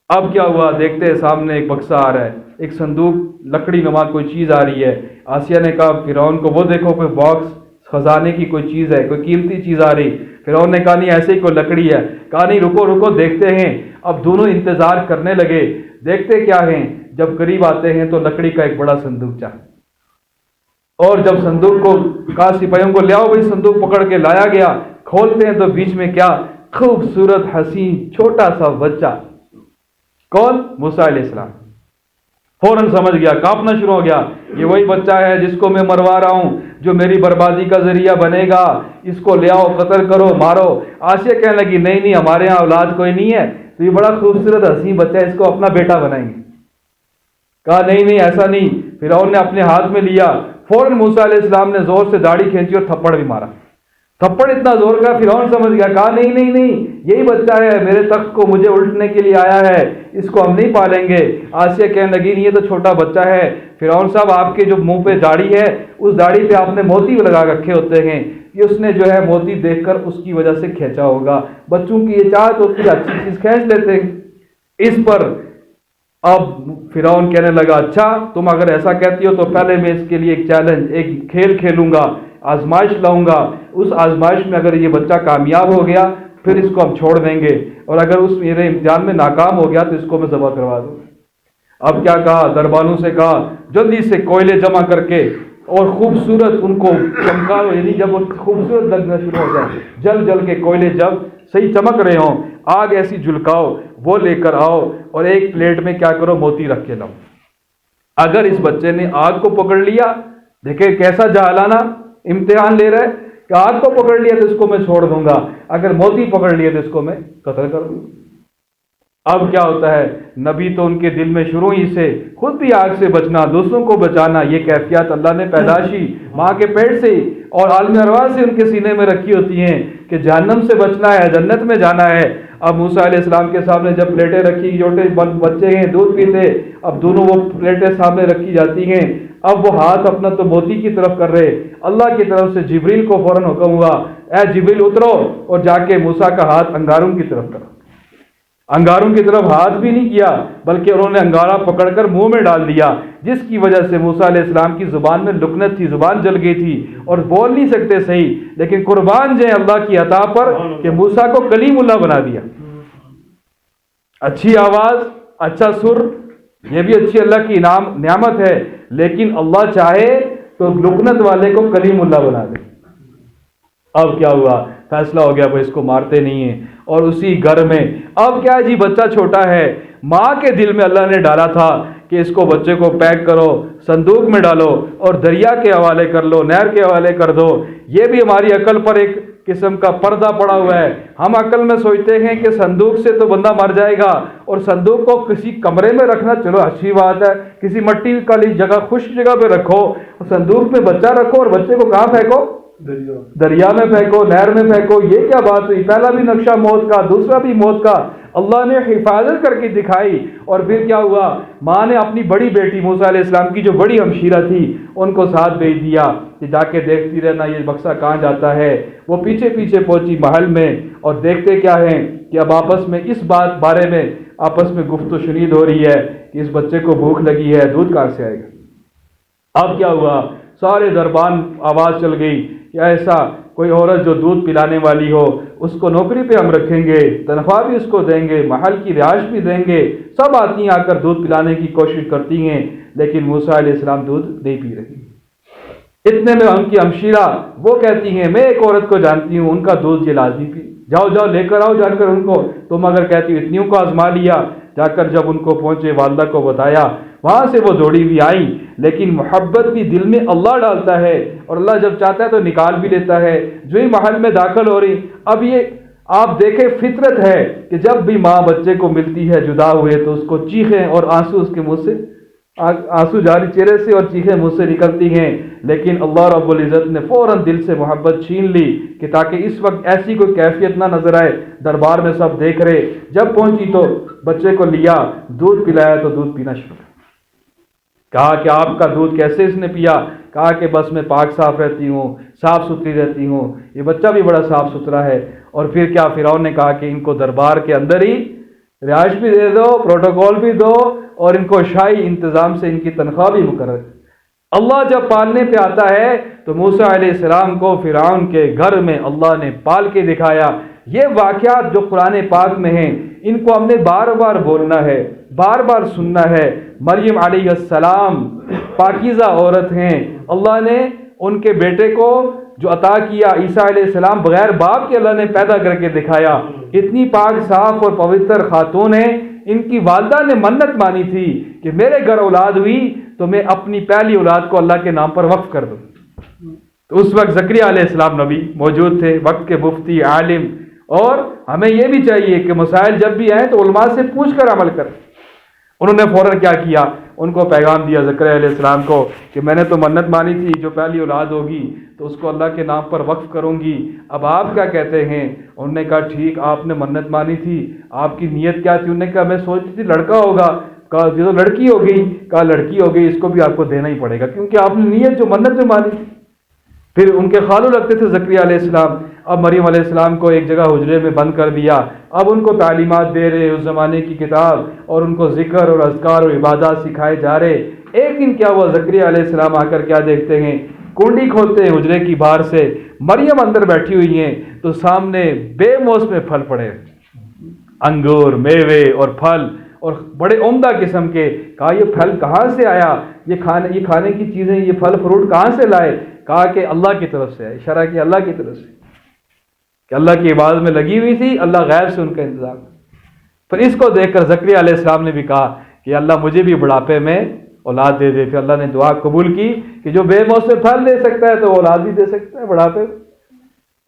اب کیا ہوا؟ دیکھتے ہیں سامنے ایک بکسا آ رہا ہے، ایک صندوق لکڑی نما کوئی چیز آ رہی ہے۔ آسیہ نے کہا فرعون کو، وہ دیکھو کوئی باکس، خزانے کی کوئی چیز ہے، کوئی قیمتی چیز آ رہی۔ فرعون نے کہا نہیں ایسے ہی کوئی لکڑی ہے۔ کہا نہیں رکو رکو دیکھتے ہیں۔ اب دونوں انتظار کرنے لگے، دیکھتے کیا ہیں، جب قریب آتے ہیں تو لکڑی کا ایک بڑا صندوق چاہ، اور جب صندوق کو کہا سپاہیوں کو لے آؤ بھائی، صندوق پکڑ کے لایا گیا، کھولتے ہیں تو بیچ میں کیا؟ خوبصورت حسین چھوٹا سا بچہ۔ کون؟ موسیٰ علیہ السلام۔ فوراً سمجھ گیا، کانپنا شروع ہو گیا، یہ وہی بچہ ہے جس کو میں مروا رہا ہوں، جو میری بربادی کا ذریعہ بنے گا، اس کو لے آؤ، قتل کرو، مارو۔ آسیہ کہنے لگی نہیں نہیں، ہمارے یہاں اولاد کوئی نہیں ہے، تو یہ بڑا خوبصورت حسین بچہ ہے، اس کو اپنا بیٹا بنائیں گے۔ کہا نہیں نہیں ایسا نہیں۔ فرعون نے اپنے ہاتھ میں لیا، فوراً موسیٰ علیہ السلام نے زور سے داڑھی کھینچی اور تھپڑ بھی مارا۔ تھپڑ اتنا زور کا، فرعون سمجھ گیا، کہا نہیں نہیں نہیں، یہی بچہ ہے، میرے تخت کو مجھے الٹنے کے لیے آیا ہے، اس کو ہم نہیں پالیں گے۔ آسیہ کہنے لگی نہیں، یہ تو چھوٹا بچہ ہے۔ فرعون صاحب آپ کے جو منہ پہ داڑھی ہے، اس داڑھی پہ آپ نے موتی لگا رکھے ہوتے ہیں، یہ اس نے جو ہے موتی دیکھ کر اس کی وجہ سے کھینچا ہوگا۔ بچوں کی یہ چاہت ہوتی ہے، اچھی چیز کھینچ لیتے ہیں۔ اس پر اب فرعون کہنے لگا اچھا تم اگر ایسا کہتی ہو تو پہلے میں اس کے لیے ایک چیلنج، ایک کھیل کھیلوں گا، آزمائش لاؤں گا، اس آزمائش میں اگر یہ بچہ کامیاب ہو گیا پھر اس کو ہم چھوڑ دیں گے، اور اگر اس میرے امتحان میں ناکام ہو گیا تو اس کو میں ذبح کروا دوں۔ اب کیا کہا، دربانوں سے کہا جلدی سے کوئلے جمع کر کے اور خوبصورت ان کو چمکاؤ، یعنی جب وہ خوبصورت لگنا شروع ہو جائے، جل جل کے کوئلے جب صحیح چمک رہے ہوں، آگ ایسی جھلکاؤ، وہ لے کر آؤ، اور ایک پلیٹ میں کیا کرو، موتی رکھ کے لاؤ۔ اگر اس بچے نے آگ کو پکڑ لیا، دیکھیں کیسا جاہلانہ امتحان لے رہا ہے، کہ آگ کو پکڑ لیا تو اس کو میں چھوڑ دوں گا، اگر موتی پکڑ لیا تو اس کو میں قتل کر دوں گا۔ اب کیا ہوتا ہے، نبی تو ان کے دل میں شروع ہی سے خود بھی آگ سے بچنا، دوسروں کو بچانا، یہ کیفیت اللہ نے پیدائشی ماں کے پیٹ سے اور عالم ارواح سے ان کے سینے میں رکھی ہوتی ہیں کہ جہنم سے بچنا ہے، جنت میں جانا ہے۔ اب موسیٰ علیہ السلام کے سامنے جب پلیٹیں رکھی، چھوٹے بچے ہیں دودھ پیتے، اب دونوں وہ پلیٹیں سامنے رکھی جاتی ہیں، اب وہ ہاتھ اپنا تو موتی کی طرف کر رہے، اللہ کی طرف سے جبریل کو فوراً حکم ہوا، اے جبریل اترو اور جا کے موسیٰ کا ہاتھ انگاروں کی طرف کرو۔ انگاروں کی طرف ہاتھ بھی نہیں کیا، بلکہ انہوں نے انگارہ پکڑ کر منہ میں ڈال دیا، جس کی وجہ سے موسیٰ علیہ السلام کی زبان میں لکنت تھی، زبان جل گئی تھی اور بول نہیں سکتے صحیح، لیکن قربان جائیں اللہ کی عطا پر کہ موسیٰ کو کلیم اللہ بنا دیا۔ اچھی آواز، اچھا سر، یہ بھی اچھی اللہ کی نعمت ہے، لیکن اللہ چاہے تو لکنت والے کو کلیم اللہ بنا دے۔ اب کیا ہوا، فیصلہ ہو گیا، بھائی اس کو مارتے نہیں ہیں، اور اسی گھر میں اب کیا جی، بچہ چھوٹا ہے، ماں کے دل میں اللہ نے ڈالا تھا کہ اس کو بچے کو پیک کرو، صندوق میں ڈالو اور دریا کے حوالے کر لو، نہر کے حوالے کر دو۔ یہ بھی ہماری عقل پر ایک قسم کا پردہ پڑا ہوا ہے، ہم عقل میں سوچتے ہیں کہ صندوق سے تو بندہ مر جائے گا، اور صندوق کو کسی کمرے میں رکھنا چلو اچھی بات ہے، کسی مٹی والی جگہ، خشک جگہ پہ رکھو، صندوق میں بچہ رکھو اور بچے کو کہاں پھینکو، دریا میں پھینکو، نہر میں پھینکو۔ یہ کیا بات ہوئی، پہلا بھی نقشہ موت کا، دوسرا بھی موت کا، اللہ نے حفاظت کر کے دکھائی۔ اور پھر کیا ہوا، ماں نے اپنی بڑی بیٹی موسیٰ علیہ السلام کی جو بڑی ہمشیرہ تھی ان کو ساتھ بھیج دیا کہ جا کے دیکھتی رہنا یہ بکسا کہاں جاتا ہے۔ وہ پیچھے پیچھے پہنچی محل میں، اور دیکھتے کیا ہیں کہ اب آپس میں اس بارے میں آپس میں گفت و شنید ہو رہی ہے کہ اس بچے کو بھوک لگی ہے، دودھ کہاں سے آئے گا۔ اب کیا ہوا، سارے دربان آواز چل گئی کہ ایسا کوئی عورت جو دودھ پلانے والی ہو اس کو نوکری پہ ہم رکھیں گے، تنخواہ بھی اس کو دیں گے، محل کی رہائش بھی دیں گے۔ سب آتی ہیں، آ کر دودھ پلانے کی کوشش کرتی ہیں، لیکن موسیٰ علیہ السلام دودھ نہیں پی رہی۔ اتنے میں ان کی ہمشیرہ وہ کہتی ہیں میں ایک عورت کو جانتی ہوں، ان کا دودھ یہ لازمی پی، جاؤ جاؤ لے کر آؤ جا کر ان کو۔ تم اگر کہتی ہو اتنیوں کو آزما لیا، جا کر جب ان کو پہنچے، والدہ کو بتایا، وہاں سے وہ دوڑی بھی آئیں، لیکن محبت بھی دل میں اللہ ڈالتا ہے، اور اللہ جب چاہتا ہے تو نکال بھی لیتا ہے۔ جو ہی محل میں داخل ہو رہی، اب یہ آپ دیکھیں فطرت ہے کہ جب بھی ماں بچے کو ملتی ہے جدا ہوئے تو اس کو چیخیں اور آنسو اس کے منہ سے، آنسو جاری چہرے سے اور چیخیں منہ سے نکلتی ہیں، لیکن اللہ رب العزت نے فوراً دل سے محبت چھین لی کہ تاکہ اس وقت ایسی کوئی کیفیت نہ نظر آئے، دربار میں سب دیکھ رہے۔ جب پہنچی تو بچے کو لیا، دودھ پلایا تو دودھ پینا شروع کہا کہ آپ کا دودھ کیسے اس نے پیا؟ کہا کہ بس میں پاک صاف رہتی ہوں، صاف ستھری رہتی ہوں، یہ بچہ بھی بڑا صاف ستھرا ہے۔ اور پھر کیا، فرعون نے کہا کہ ان کو دربار کے اندر ہی رہائش بھی دے دو، پروٹوکول بھی دو، اور ان کو شاہی انتظام سے ان کی تنخواہ بھی مقرر۔ اللہ جب پالنے پہ آتا ہے تو موسیٰ علیہ السلام کو فرعون کے گھر میں اللہ نے پال کے دکھایا۔ یہ واقعات جو قرآن پاک میں ہیں ان کو ہم نے بار بار بولنا ہے، بار بار سننا ہے۔ مریم علیہ السلام پاکیزہ عورت ہیں، اللہ نے ان کے بیٹے کو جو عطا کیا، عیسیٰ علیہ السلام بغیر باپ کے اللہ نے پیدا کر کے دکھایا۔ اتنی پاک صاف اور پوتر خاتون ہیں، ان کی والدہ نے منت مانی تھی کہ میرے گھر اولاد ہوئی تو میں اپنی پہلی اولاد کو اللہ کے نام پر وقف کر دوں. تو اس وقت زکریا علیہ السلام نبی موجود تھے، وقت کے مفتی، عالم. اور ہمیں یہ بھی چاہیے کہ مسائل جب بھی آئیں تو علماء سے پوچھ کر عمل کریں. انہوں نے فوراً کیا کیا، ان کو پیغام دیا زکریا علیہ السلام کو کہ میں نے تو منت مانی تھی جو پہلی اولاد ہوگی تو اس کو اللہ کے نام پر وقف کروں گی، اب آپ کیا کہتے ہیں؟ انہوں نے کہا ٹھیک، آپ نے منت مانی تھی، آپ کی نیت کیا تھی؟ انہوں نے کہا میں سوچتی تھی لڑکا ہوگا. کہا جو لڑکی ہو گئی، کہا لڑکی ہو گئی، اس کو بھی آپ کو دینا ہی پڑے گا کیونکہ آپ نے نیت جو منت میں مانی تھی. پھر ان کے خالو لگتے تھے زکریا علیہ السلام. اب مریم علیہ السلام کو ایک جگہ حجرے میں بند کر دیا، اب ان کو تعلیمات دے رہے، اس زمانے کی کتاب، اور ان کو ذکر اور اذکار اور عبادات سکھائے جا رہے. ایک دن کیا ہوا، زکریا علیہ السلام آ کر کیا دیکھتے ہیں، کنڈی کھولتے ہیں حجرے کی باہر سے، مریم اندر بیٹھی ہوئی ہیں تو سامنے بے موسم پھل پڑے، انگور، میوے اور پھل، اور بڑے عمدہ قسم کے. کہا یہ پھل کہاں سے آیا، یہ کھانے کی چیزیں، یہ پھل فروٹ کہاں سے لائے؟ کہا کہ اللہ کی طرف سے ہے، اشارہ کیا اللہ کی طرف سے، کہ اللہ کی عبادت میں لگی ہوئی تھی، اللہ غیب سے ان کا انتظام. پھر اس کو دیکھ کر زکریا علیہ السلام نے بھی کہا کہ اللہ مجھے بھی بڑھاپے میں اولاد دے دے. پھر اللہ نے دعا قبول کی کہ جو بے موسم پھل دے سکتا ہے تو وہ اولاد بھی دے سکتا ہے بڑھاپے میں.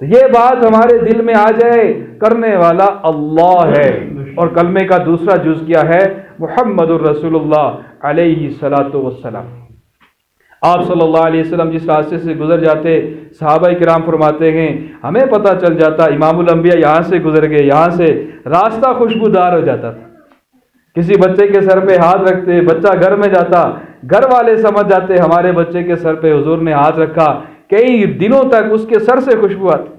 تو یہ بات ہمارے دل میں آ جائے، کرنے والا اللہ ہے. اور کلمے کا دوسرا جز کیا ہے؟ محمد الرسول اللہ علیہ الصلاۃ والسلام. آپ صلی اللہ علیہ وسلم جس راستے سے گزر جاتے، صحابہ کرام فرماتے ہیں ہمیں پتہ چل جاتا امام الانبیاء یہاں سے گزر گئے، یہاں سے راستہ خوشبودار ہو جاتا تھا. کسی بچے کے سر پہ ہاتھ رکھتے، بچہ گھر میں جاتا، گھر والے سمجھ جاتے ہمارے بچے کے سر پہ حضور نے ہاتھ رکھا، کئی دنوں تک اس کے سر سے خوشبو آتی.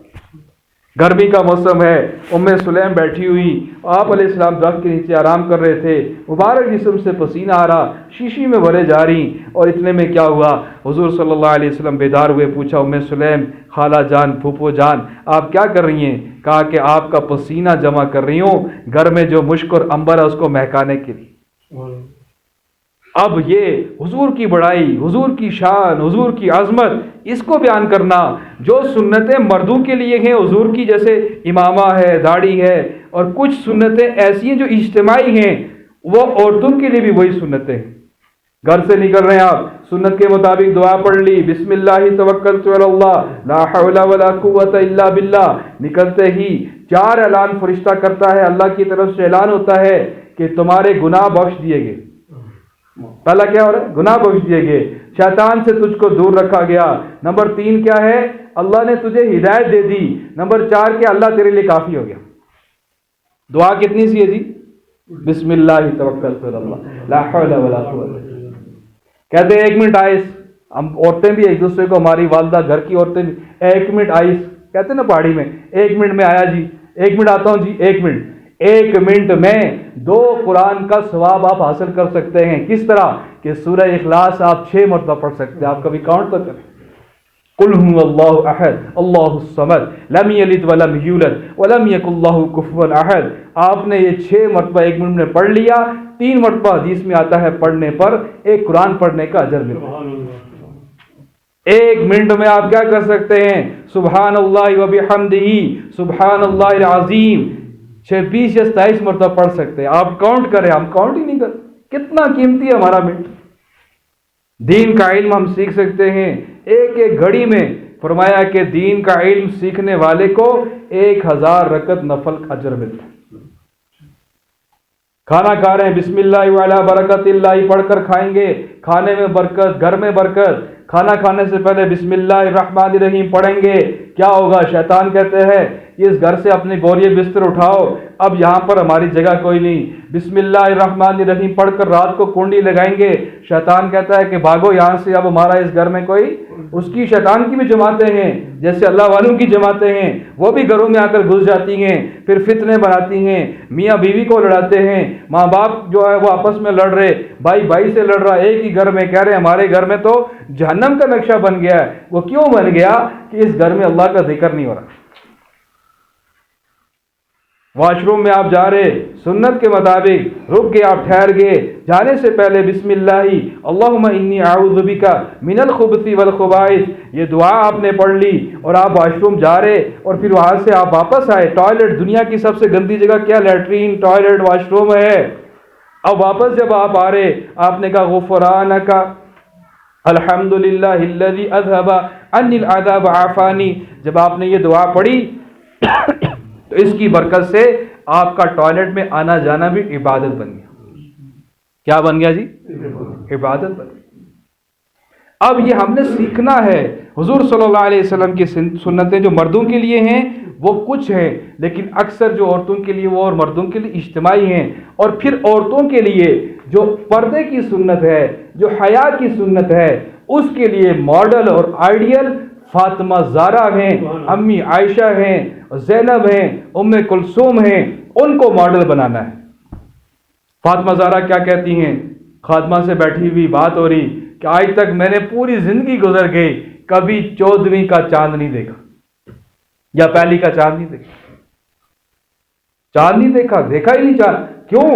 گرمی کا موسم ہے، ام سلیم بیٹھی ہوئی، آپ علیہ السلام درخت کے نیچے آرام کر رہے تھے، مبارک جسم سے پسینہ آ رہا، شیشی میں بھرے جا رہی. اور اتنے میں کیا ہوا، حضور صلی اللہ علیہ وسلم بیدار ہوئے. پوچھا ام سلیم، خالہ جان، پھوپھو جان، آپ کیا کر رہی ہیں؟ کہا کہ آپ کا پسینہ جمع کر رہی ہوں، گھر میں جو مشک اور عنبر ہے اس کو مہکانے کے لیے. اب یہ حضور کی بڑائی، حضور کی شان، حضور کی عظمت، اس کو بیان کرنا. جو سنتیں مردوں کے لیے ہیں حضور کی، جیسے امامہ ہے، داڑھی ہے، اور کچھ سنتیں ایسی ہیں جو اجتماعی ہیں، وہ عورتوں کے لیے بھی وہی سنتیں ہیں. گھر سے نکل رہے ہیں آپ، سنت کے مطابق دعا پڑھ لی، بسم اللہ توکلت علی اللہ لا حول ولا قوت الا باللہ. نکلتے ہی 4 اعلان فرشتہ کرتا ہے، اللہ کی طرف سے اعلان ہوتا ہے کہ تمہارے گناہ بخش دیے گئے. پہلا کیا ہو رہا ہے؟ گناہ بخش دیے گئے، شیطان سے تجھ کو دور رکھا گیا. نمبر 3 کیا ہے؟ اللہ نے تجھے ہدایت دے دی. نمبر 4 کیا؟ اللہ تیرے لیے کافی ہو گیا. دعا کتنی سی ہے جی؟ بسم اللہ توکلت علی اللہ لا حول ولا قوت. کہتے ہیں 1 منٹ آئس. ہم عورتیں بھی ایک دوسرے کو، ہماری والدہ گھر کی عورتیں بھی 1 منٹ آئس کہتے ہیں نا پہاڑی میں، 1 منٹ میں آیا جی، 1 منٹ آتا ہوں جی، 1 منٹ. 1 منٹ میں 2 قرآن کا ثواب آپ حاصل کر سکتے ہیں. کس طرح کہ سورہ اخلاص آپ 6 مرتبہ پڑھ سکتے ہیں. آپ کبھی کاؤنٹ تو کریں. قل هو اللہ احد اللہ الصمد لم یلد ولم یولد ولم یکن لہ کفوا احد. آپ نے یہ 6 مرتبہ 1 منٹ میں پڑھ لیا. 3 مرتبہ حدیث میں آتا ہے پڑھنے پر ایک قرآن پڑھنے کا اجر ملتا ہے. 1 منٹ میں آپ کیا کر سکتے ہیں؟ سبحان اللہ و بحمدہ سبحان اللہ العظیم 26 یا 27 مرتبہ پڑھ سکتے ہیں. آپ کاؤنٹ کریں، ہم کاؤنٹ ہی نہیں کرتے. کتنا قیمتی ہے ہمارا منٹ. دین کا علم ہم سیکھ سکتے ہیں. ایک گھڑی میں فرمایا کہ دین کا علم سیکھنے والے کو 1000 رکعت نفل اجر ملتا ہے. کھانا کھا رہے ہیں، بسم اللہ وعلی برکت اللہ پڑھ کر کھائیں گے، کھانے میں برکت، گھر میں برکت. کھانا کھانے سے پہلے بسم اللہ الرحمن الرحیم پڑھیں گے، کیا ہوگا؟ شیطان کہتے ہیں اس گھر سے اپنے بوریے بستر اٹھاؤ، اب یہاں پر ہماری جگہ کوئی نہیں. بسم اللہ الرحمن الرحیم پڑھ کر رات کو کنڈی لگائیں گے. شیطان کہتا ہے کہ بھاگو یہاں سے، اب ہمارا اس گھر میں کوئی. اس کی شیطان کی بھی جماعتیں ہیں، جیسے اللہ والوں کی جماعتیں ہیں، وہ بھی گھروں میں آ کر گھس جاتی ہیں، پھر فتنے بناتی ہیں، میاں بیوی کو لڑاتے ہیں، ماں باپ جو ہے وہ آپس میں لڑ رہے، بھائی بھائی سے لڑ رہا ایک ہی گھر میں. کہہ رہے ہمارے گھر میں تو جہنم کا نقشہ بن گیا ہے. وہ کیوں بن گیا؟ کہ اس گھر میں اللہ کا ذکر نہیں ہو رہا. واش روم میں آپ جا رہے، سنت کے مطابق رک گئے، آپ ٹھہر گئے، جانے سے پہلے بسم اللہ اللہم انی اعوذ بک من الخبث والخبائث یہ دعا آپ نے پڑھ لی، اور آپ واش روم جا رہے، اور پھر وہاں سے آپ واپس آئے. ٹوائلٹ دنیا کی سب سے گندی جگہ کیا؟ لیٹرین، ٹوائلٹ، واش روم ہے. اب واپس جب آپ آ رہے آپ نے کہا غفرانک الحمدللہ الذی اذھب عنی العذاب عافانی، جب آپ نے یہ دعا پڑھی تو اس کی برکت سے آپ کا ٹوائلٹ میں آنا جانا بھی عبادت بن گیا۔ کیا بن گیا جی؟ عبادت بن گیا۔ اب یہ ہم نے سیکھنا ہے۔ حضور صلی اللہ علیہ وسلم کی سنتیں جو مردوں کے لیے ہیں وہ کچھ ہیں، لیکن اکثر جو عورتوں کے لیے وہ اور مردوں کے لیے اجتماعی ہیں، اور پھر عورتوں کے لیے جو پردے کی سنت ہے، جو حیا کی سنت ہے، اس کے لیے ماڈل اور آئیڈیل فاطمہ زہرا ہیں، امی عائشہ ہیں، زینب ہیں، ام کلثوم ہیں، ان کو ماڈل بنانا ہے۔ فاطمہ زہرا کیا کہتی ہیں؟ خادمہ سے بیٹھی ہوئی بات ہو رہی کہ آج تک میں نے پوری زندگی گزر گئی، کبھی 14ویں کا چاند نہیں دیکھا، یا پہلی کا چاند نہیں دیکھا، چاند نہیں دیکھا، دیکھا ہی نہیں چاند۔ کیوں؟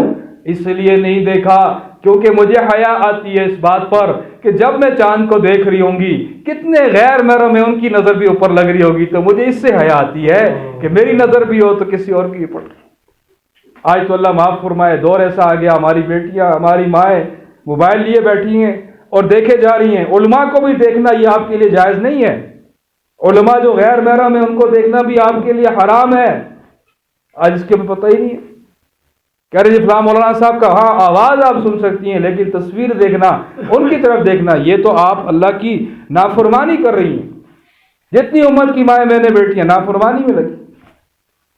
اس لیے نہیں دیکھا کیونکہ مجھے حیا آتی ہے اس بات پر کہ جب میں چاند کو دیکھ رہی ہوں گی کتنے غیر محرم ہیں، ان کی نظر بھی اوپر لگ رہی ہوگی، تو مجھے اس سے حیا آتی ہے کہ میری نظر بھی ہو تو کسی اور کی پڑ۔ آج تو اللہ معاف فرمائے، دور ایسا آ گیا، ہماری بیٹیاں ہماری مائیں موبائل لیے بیٹھی ہیں اور دیکھے جا رہی ہیں۔ علماء کو بھی دیکھنا یہ آپ کے لیے جائز نہیں ہے، علماء جو غیر محرم ہیں ان کو دیکھنا بھی آپ کے لیے حرام ہے۔ آج اس کے پتہ ہی نہیں ہے، کہہ رہے جی فلاں مولانا صاحب کا ہاں آواز آپ سن سکتی ہیں لیکن تصویر دیکھنا، ان کی طرف دیکھنا، یہ تو آپ اللہ کی نافرمانی کر رہی ہیں۔ جتنی امت کی مائیں میں نے بیٹیاں نافرمانی میں لگی۔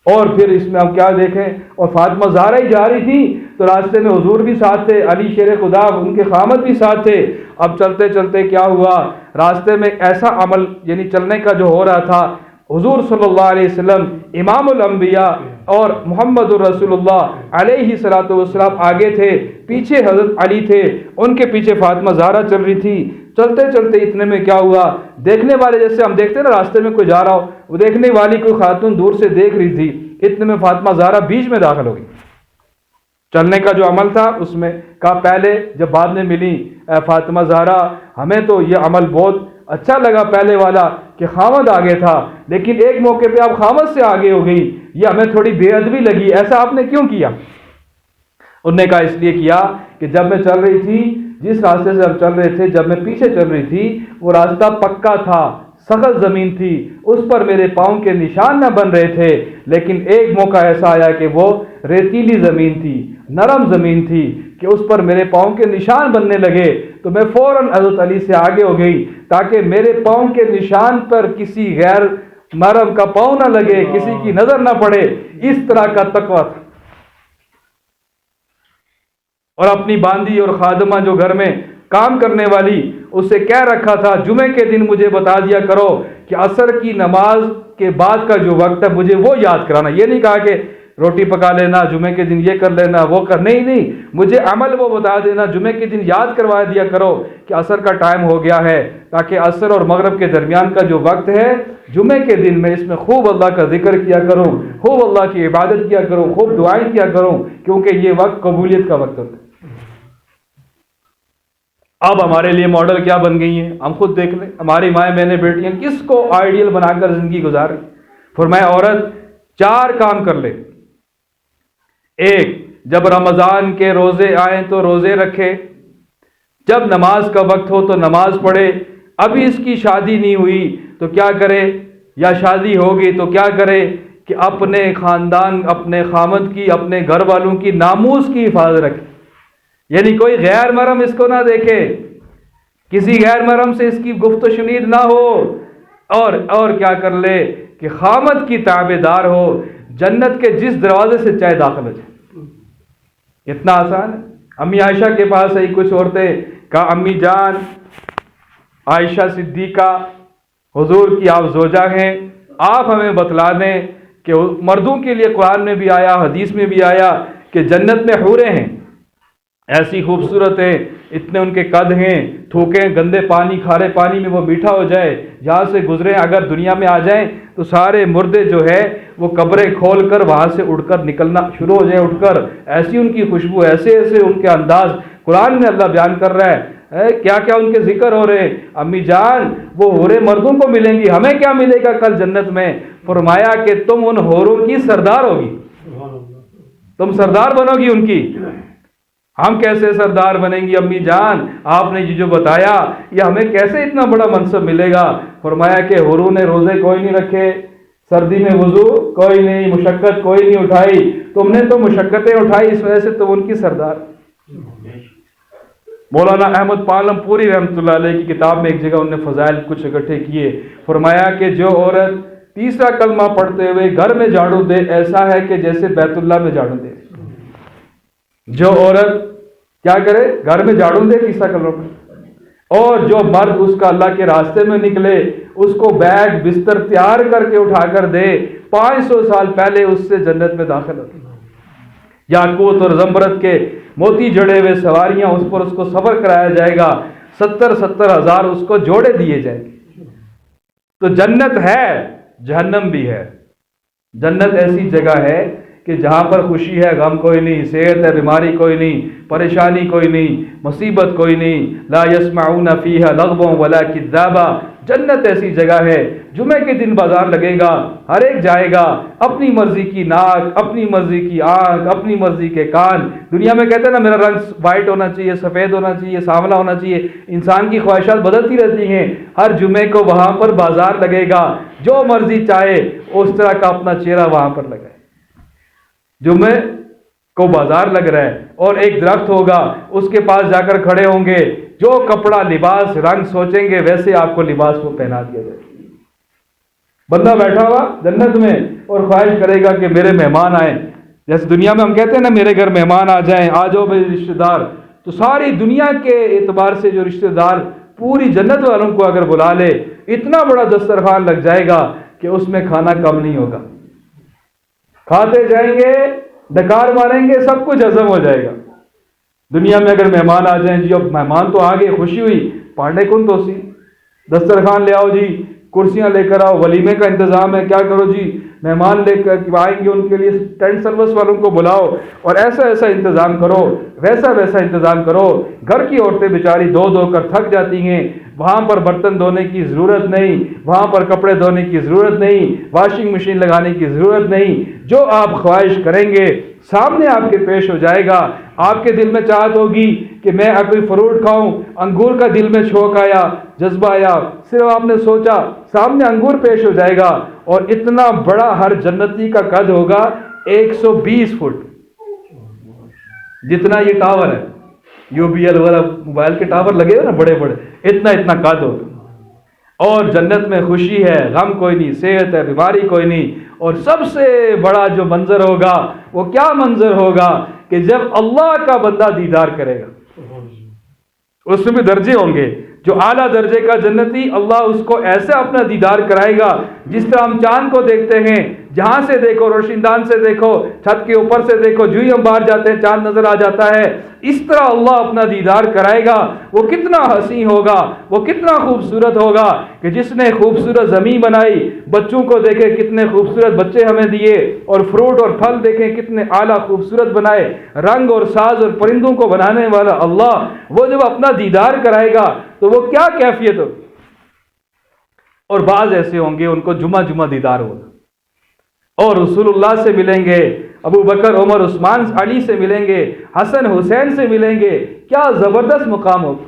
اور پھر اس میں ہم کیا دیکھیں، اور فاطمہ زہرا ہی جا رہی تھی تو راستے میں حضور بھی ساتھ تھے، علی شیر خدا ان کے خامد بھی ساتھ تھے۔ اب چلتے چلتے کیا ہوا، راستے میں ایسا عمل یعنی چلنے کا جو ہو رہا تھا، حضور صلی اللہ علیہ وسلم امام الانبیاء اور محمد الرسول اللہ علیہ صلاۃ والسلام آگے تھے، پیچھے حضرت علی تھے، ان کے پیچھے فاطمہ زہرا چل رہی تھی۔ چلتے چلتے اتنے میں کیا ہوا، دیکھنے والے جیسے ہم دیکھتے ہیں نا راستے میں کوئی جا رہا ہو، وہ دیکھنے والی کوئی خاتون دور سے دیکھ رہی تھی، اتنے میں فاطمہ زہرا بیچ میں داخل ہو گئی۔ چلنے کا جو عمل تھا اس میں کہا، پہلے جب بعد میں ملی فاطمہ زہرا ہمیں تو یہ عمل بہت اچھا لگا پہلے والا کہ خامد آگے تھا، لیکن ایک موقع پہ آپ خامد سے آگے ہو گئی، یہ ہمیں تھوڑی بے ادبی لگی، ایسا آپ نے کیوں کیا؟ انہوں نے کہا اس لیے کیا کہ جب میں چل رہی تھی، جس راستے سے ہم چل رہے تھے، جب میں پیچھے چل رہی تھی وہ راستہ پکا تھا، سخت زمین تھی، اس پر میرے پاؤں کے نشان نہ بن رہے تھے، لیکن ایک موقع ایسا آیا کہ وہ ریتیلی زمین تھی، نرم زمین تھی کہ اس پر میرے پاؤں کے نشان بننے لگے، تو میں فوراً حضرت علی سے آگے ہو گئی تاکہ میرے پاؤں کے نشان پر کسی غیر محرم کا پاؤں نہ لگے، کسی کی نظر نہ پڑے۔ اس طرح کا تقویٰ تھا۔ اور اپنی باندی اور خادمہ جو گھر میں کام کرنے والی، اسے کہہ رکھا تھا جمعے کے دن مجھے بتا دیا کرو کہ عصر کی نماز کے بعد کا جو وقت ہے مجھے وہ یاد کرانا۔ یہ نہیں کہا کہ روٹی پکا لینا، جمعے کے دن یہ کر لینا وہ کر، نہیں، مجھے عمل وہ بتا دینا، جمعے کے دن یاد کروا دیا کرو کہ عصر کا ٹائم ہو گیا ہے، تاکہ عصر اور مغرب کے درمیان کا جو وقت ہے جمعے کے دن میں اس میں خوب اللہ کا ذکر کیا کروں، خوب اللہ کی عبادت کیا کروں، خوب دعائیں کیا کروں، کیونکہ یہ وقت قبولیت کا وقت ہوتا ہے۔ اب ہمارے لیے ماڈل کیا بن گئی ہیں، ہم خود دیکھ لیں، ہماری مائیں بہنیں بیٹیاں کس کو آئیڈیل بنا کر زندگی گزار رہی۔ فرمایا عورت 4 کام کر لے۔ ایک، جب رمضان کے روزے آئیں تو روزے رکھے، جب نماز کا وقت ہو تو نماز پڑھے، ابھی اس کی شادی نہیں ہوئی تو کیا کرے، یا شادی ہوگی تو کیا کرے کہ اپنے خاندان، اپنے خامد کی، اپنے گھر والوں کی ناموس کی حفاظت رکھے، یعنی کوئی غیر محرم اس کو نہ دیکھے، کسی غیر محرم سے اس کی گفت و شنید نہ ہو، اور کیا کر لے کہ خامد کی تابع دار ہو، جنت کے جس دروازے سے چاہے داخل ہو جائے۔ اتنا آسان ہے۔ امی عائشہ کے پاس آئی کچھ عورتیں، کہا امی جان، عائشہ صدیقہ حضور کی آپ زوجہ ہیں، آپ ہمیں بتلا دیں کہ مردوں کے لیے قرآن میں بھی آیا، حدیث میں بھی آیا کہ جنت میں حوریں ہیں، ایسی خوبصورت ہیں، اتنے ان کے قد ہیں، تھوکیں گندے پانی کھارے پانی میں وہ میٹھا ہو جائے، جہاں سے گزریں اگر دنیا میں آ جائیں تو سارے مردے جو ہے وہ قبریں کھول کر وہاں سے اڑ کر نکلنا شروع ہو جائیں، اٹھ کر، ایسی ان کی خوشبو، ایسے ان کے انداز قرآن میں اللہ بیان کر رہا ہے، کیا کیا ان کے ذکر ہو رہے ہیں۔ امی جان، وہ حوریں مردوں کو ملیں گی، ہمیں کیا ملے گا کل جنت میں؟ فرمایا کہ تم ان حوروں کی سردار ہوگی، تم سردار بنو گی ان کی۔ ہم کیسے سردار بنیں گی امی جان، آپ نے یہ جو بتایا یہ ہمیں کیسے اتنا بڑا منصب ملے گا؟ فرمایا کہ حوروں نے روزے کوئی نہیں رکھے، سردی میں وضو کوئی نہیں، مشقت کوئی نہیں اٹھائی، تم نے تو مشقتیں اٹھائی، اس وجہ سے تم ان کی سردار۔ مولانا احمد پالم پوری رحمۃ اللہ علیہ کی کتاب میں ایک جگہ انہوں نے فضائل کچھ اکٹھے کیے، فرمایا کہ جو عورت تیسرا کلمہ پڑھتے ہوئے گھر میں جھاڑو دے ایسا ہے کہ جیسے بیت اللہ میں جھاڑو دے۔ جو عورت کیا کرے؟ گھر میں جھاڑو دے، تیسرا کلمہ پڑھے، اور جو مرد اس کا اللہ کے راستے میں نکلے اس کو بیگ بستر تیار کر کے اٹھا کر دے، 500 سال پہلے اس سے جنت میں داخل ہوتی۔ یاقوت اور زمرد کے موتی جڑے ہوئے سواریاں، اس پر اس کو سفر کرایا جائے گا، 70 ہزار اس کو جوڑے دیے جائیں گے۔ تو جنت ہے، جہنم بھی ہے۔ جنت ایسی جگہ ہے کہ جہاں پر خوشی ہے، غم کوئی نہیں، صحت ہے، بیماری کوئی نہیں، پریشانی کوئی نہیں، مصیبت کوئی نہیں۔ لا يسمعون فیہا لغوا ولا کذابا۔ جنت ایسی جگہ ہے، جمعے کے دن بازار لگے گا، ہر ایک جائے گا، اپنی مرضی کی ناک، اپنی مرضی کی آنکھ، اپنی مرضی کے کان۔ دنیا میں کہتے ہیں نا میرا رنگ وائٹ ہونا چاہیے، سفید ہونا چاہیے، سانولا ہونا چاہیے، انسان کی خواہشات بدلتی رہتی ہیں۔ ہر جمعے کو وہاں پر بازار لگے گا، جو مرضی چاہے اس طرح کا اپنا چہرہ وہاں پر لگائے۔ جمعے کو بازار لگ رہا ہے اور ایک درخت ہوگا، اس کے پاس جا کر کھڑے ہوں گے، جو کپڑا لباس رنگ سوچیں گے ویسے آپ کو لباس کو پہنا دیا جائے۔ بندہ بیٹھا ہوا جنت میں اور خواہش کرے گا کہ میرے مہمان آئیں، جیسے دنیا میں ہم کہتے ہیں نا میرے گھر مہمان آ جائیں، آ جاؤ میرے رشتہ دار، تو ساری دنیا کے اعتبار سے جو رشتہ دار پوری جنت والوں کو اگر بلا لے، اتنا بڑا دسترخوان لگ جائے گا کہ اس میں کھانا کم نہیں ہوگا، کھاتے جائیں گے، ڈکار ماریں گے، سب کچھ ہضم ہو جائے گا۔ دنیا میں اگر مہمان آ جائیں، جی اب مہمان تو آ گئے، خوشی ہوئی، پانڈے کن تو سی، دسترخوان لے آؤ جی، کرسیاں لے کر آؤ، ولیمے کا انتظام ہے، کیا کرو جی، مہمان لے کر آئیں گے ان کے لیے ٹینٹ سروس والوں کو بلاؤ اور ایسا ایسا انتظام کرو، ویسا ویسا انتظام کرو۔ گھر کی عورتیں بیچاری دو دو کر تھک جاتی ہیں، وہاں پر برتن دھونے کی ضرورت نہیں، وہاں پر کپڑے دھونے کی ضرورت نہیں، واشنگ مشین لگانے کی ضرورت نہیں، جو آپ خواہش کریں گے سامنے آپ کے پیش ہو جائے گا۔ آپ کے دل میں چاہت ہوگی کہ میں کوئی فروٹ کھاؤں، انگور کا دل میں شوق آیا، جذبہ آیا، صرف آپ نے سوچا سامنے انگور پیش ہو جائے گا، اور اتنا بڑا ہر جنتی کا قد ہوگا 120 فٹ، جتنا یہ ٹاور ہے، یو بی ایل والا موبائل کے ٹاور لگے ہوئے نا بڑے بڑے، اتنا قد ہوگا۔ اور جنت میں خوشی ہے، غم کوئی نہیں، صحت ہے، بیماری کوئی نہیں۔ اور سب سے بڑا جو منظر ہوگا وہ کیا منظر ہوگا کہ جب اللہ کا بندہ دیدار کرے گا، اس میں بھی درجے ہوں گے۔ جو اعلیٰ درجے کا جنتی، اللہ اس کو ایسے اپنا دیدار کرائے گا جس طرح ہم چاند کو دیکھتے ہیں، جہاں سے دیکھو، روشن دان سے دیکھو، چھت کے اوپر سے دیکھو، جو ہی ہم باہر جاتے ہیں چاند نظر آ جاتا ہے، اس طرح اللہ اپنا دیدار کرائے گا۔ وہ کتنا حسین ہوگا، وہ کتنا خوبصورت ہوگا کہ جس نے خوبصورت زمین بنائی، بچوں کو دیکھے کتنے خوبصورت بچے ہمیں دیے، اور فروٹ اور پھل دیکھیں کتنے اعلیٰ خوبصورت بنائے، رنگ اور ساز اور پرندوں کو بنانے والا اللہ، وہ جب اپنا دیدار کرائے گا تو وہ کیا کیفیت ہوگی۔ اور بعض ایسے ہوں گے ان کو جمعہ جمعہ دیدار ہوگا اور رسول اللہ سے ملیں گے، ابو بکر، عمر، عثمان، علی سے ملیں گے، حسن حسین سے ملیں گے، کیا زبردست مقام ہوگا۔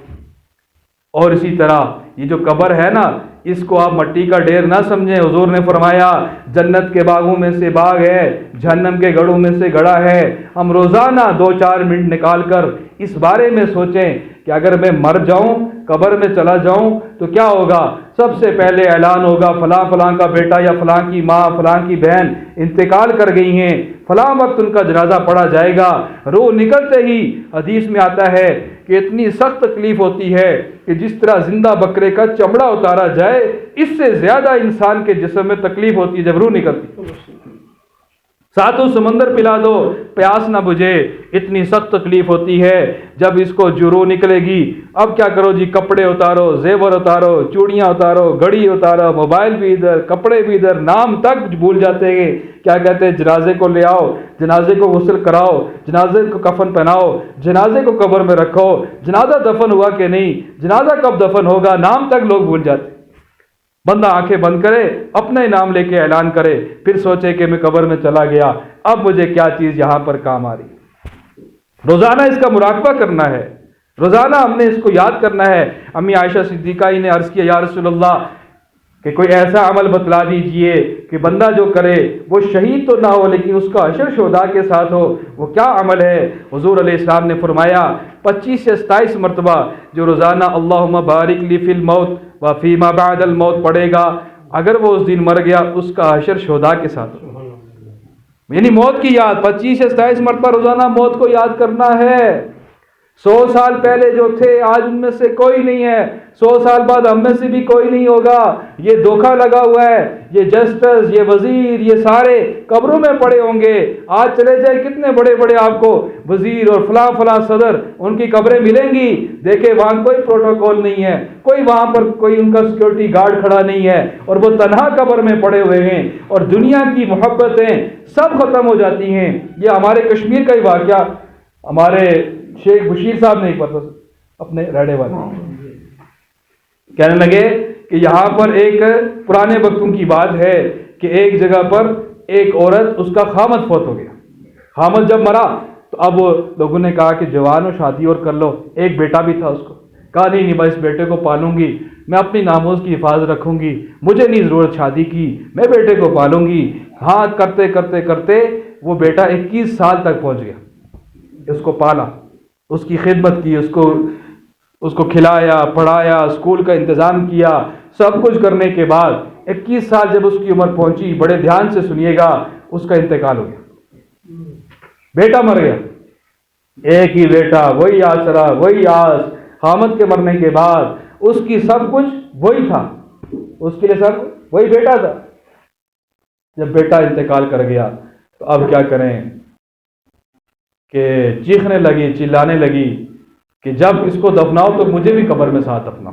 اور اسی طرح یہ جو قبر ہے نا، اس کو آپ مٹی کا ڈھیر نہ سمجھیں۔ حضور نے فرمایا جنت کے باغوں میں سے باغ ہے، جہنم کے گڑھوں میں سے گڑھا ہے۔ ہم روزانہ 2-4 منٹ نکال کر اس بارے میں سوچیں کہ اگر میں مر جاؤں، قبر میں چلا جاؤں تو کیا ہوگا۔ سب سے پہلے اعلان ہوگا فلاں فلاں کا بیٹا یا فلاں کی ماں، فلاں کی بہن انتقال کر گئی ہیں، فلاں وقت ان کا جنازہ پڑھا جائے گا۔ روح نکلتے ہی حدیث میں آتا ہے کہ اتنی سخت تکلیف ہوتی ہے کہ جس طرح زندہ بکرے کا چمڑا اتارا جائے، اس سے زیادہ انسان کے جسم میں تکلیف ہوتی ہے جب روح نکلتی۔ ساتوں سمندر پلا دو پیاس نہ بجھے، اتنی سخت تکلیف ہوتی ہے جب اس کو جو روح نکلے گی۔ اب کیا کرو جی، کپڑے اتارو، زیور اتارو، چوڑیاں اتارو، گھڑی اتارو، موبائل بھی ادھر، کپڑے بھی ادھر، نام تک بھول جاتے ہیں۔ کیا کہتے ہیں، جنازے کو لے آؤ، جنازے کو غسل کراؤ، جنازے کو کفن پہناؤ، جنازے کو قبر میں رکھو، جنازہ دفن ہوا کہ نہیں، جنازہ کب دفن ہوگا، نام تک لوگ بھول جاتے ہیں۔ بندہ آنکھیں بند کرے، اپنا ہی نام لے کے اعلان کرے، پھر سوچے کہ میں قبر میں چلا گیا، اب مجھے کیا چیز یہاں پر کام آ رہی۔ روزانہ اس کا مراقبہ کرنا ہے، روزانہ ہم نے اس کو یاد کرنا ہے۔ امی عائشہ صدیقہ نے عرض کیا یا رسول اللہ کہ کوئی ایسا عمل بتلا دیجئے کہ بندہ جو کرے وہ شہید تو نہ ہو لیکن اس کا حشر شہداء کے ساتھ ہو، وہ کیا عمل ہے؟ حضور علیہ السلام نے فرمایا 25 سے 27 مرتبہ جو روزانہ اللہم بارک لی فی الموت و فی ما بعد الموت پڑھے گا، اگر وہ اس دن مر گیا اس کا حشر شہداء کے ساتھ ہو۔ یعنی موت کی یاد 25 سے 27 مرتبہ روزانہ موت کو یاد کرنا ہے۔ 100 سال پہلے جو تھے آج ان میں سے کوئی نہیں ہے، 100 سال بعد ہم میں سے بھی کوئی نہیں ہوگا۔ یہ دھوکہ لگا ہوا ہے، یہ جسٹس، یہ وزیر، یہ سارے قبروں میں پڑے ہوں گے۔ آج چلے جائے کتنے بڑے بڑے آپ کو وزیر اور فلاں فلاں صدر، ان کی قبریں ملیں گی، دیکھیں وہاں کوئی پروٹوکول نہیں ہے، کوئی وہاں پر کوئی ان کا سیکورٹی گارڈ کھڑا نہیں ہے، اور وہ تنہا قبر میں پڑے ہوئے ہیں، اور دنیا کی محبتیں سب ختم ہو جاتی ہیں۔ یہ ہمارے کشمیر کا ہی واقعہ ہمارے شیخ بشیر صاحب نے پتہ اپنے ریڈے والے کہنے لگے کہ یہاں پر ایک پرانے وقتوں کی بات ہے کہ ایک جگہ پر ایک عورت، اس کا خامد فوت ہو گیا۔ خامد جب مرا تو اب لوگوں نے کہا کہ جوان ہو شادی اور کر لو۔ ایک بیٹا بھی تھا، اس کو کہا نہیں میں اس بیٹے کو پالوں گی، میں اپنی ناموس کی حفاظت رکھوں گی، مجھے نہیں ضرورت شادی کی، میں بیٹے کو پالوں گی۔ ہاں کرتے کرتے کرتے وہ بیٹا 21 سال تک پہنچ گیا۔ اس کو پالا، اس کی خدمت کی، اس کو کھلایا پڑھایا، اسکول کا انتظام کیا، سب کچھ کرنے کے بعد 21 سال جب اس کی عمر پہنچی، بڑے دھیان سے سنیے گا، اس کا انتقال ہو گیا، بیٹا مر گیا۔ ایک ہی بیٹا، وہی آسرا، وہی آس۔ خامد کے مرنے کے بعد اس کی سب کچھ وہی تھا، اس کے لیے سب وہی بیٹا تھا۔ جب بیٹا انتقال کر گیا تو اب کیا کریں کہ چیخنے لگی، چلانے لگی کہ جب اس کو دفناؤ تو مجھے بھی قبر میں ساتھ دفناؤ۔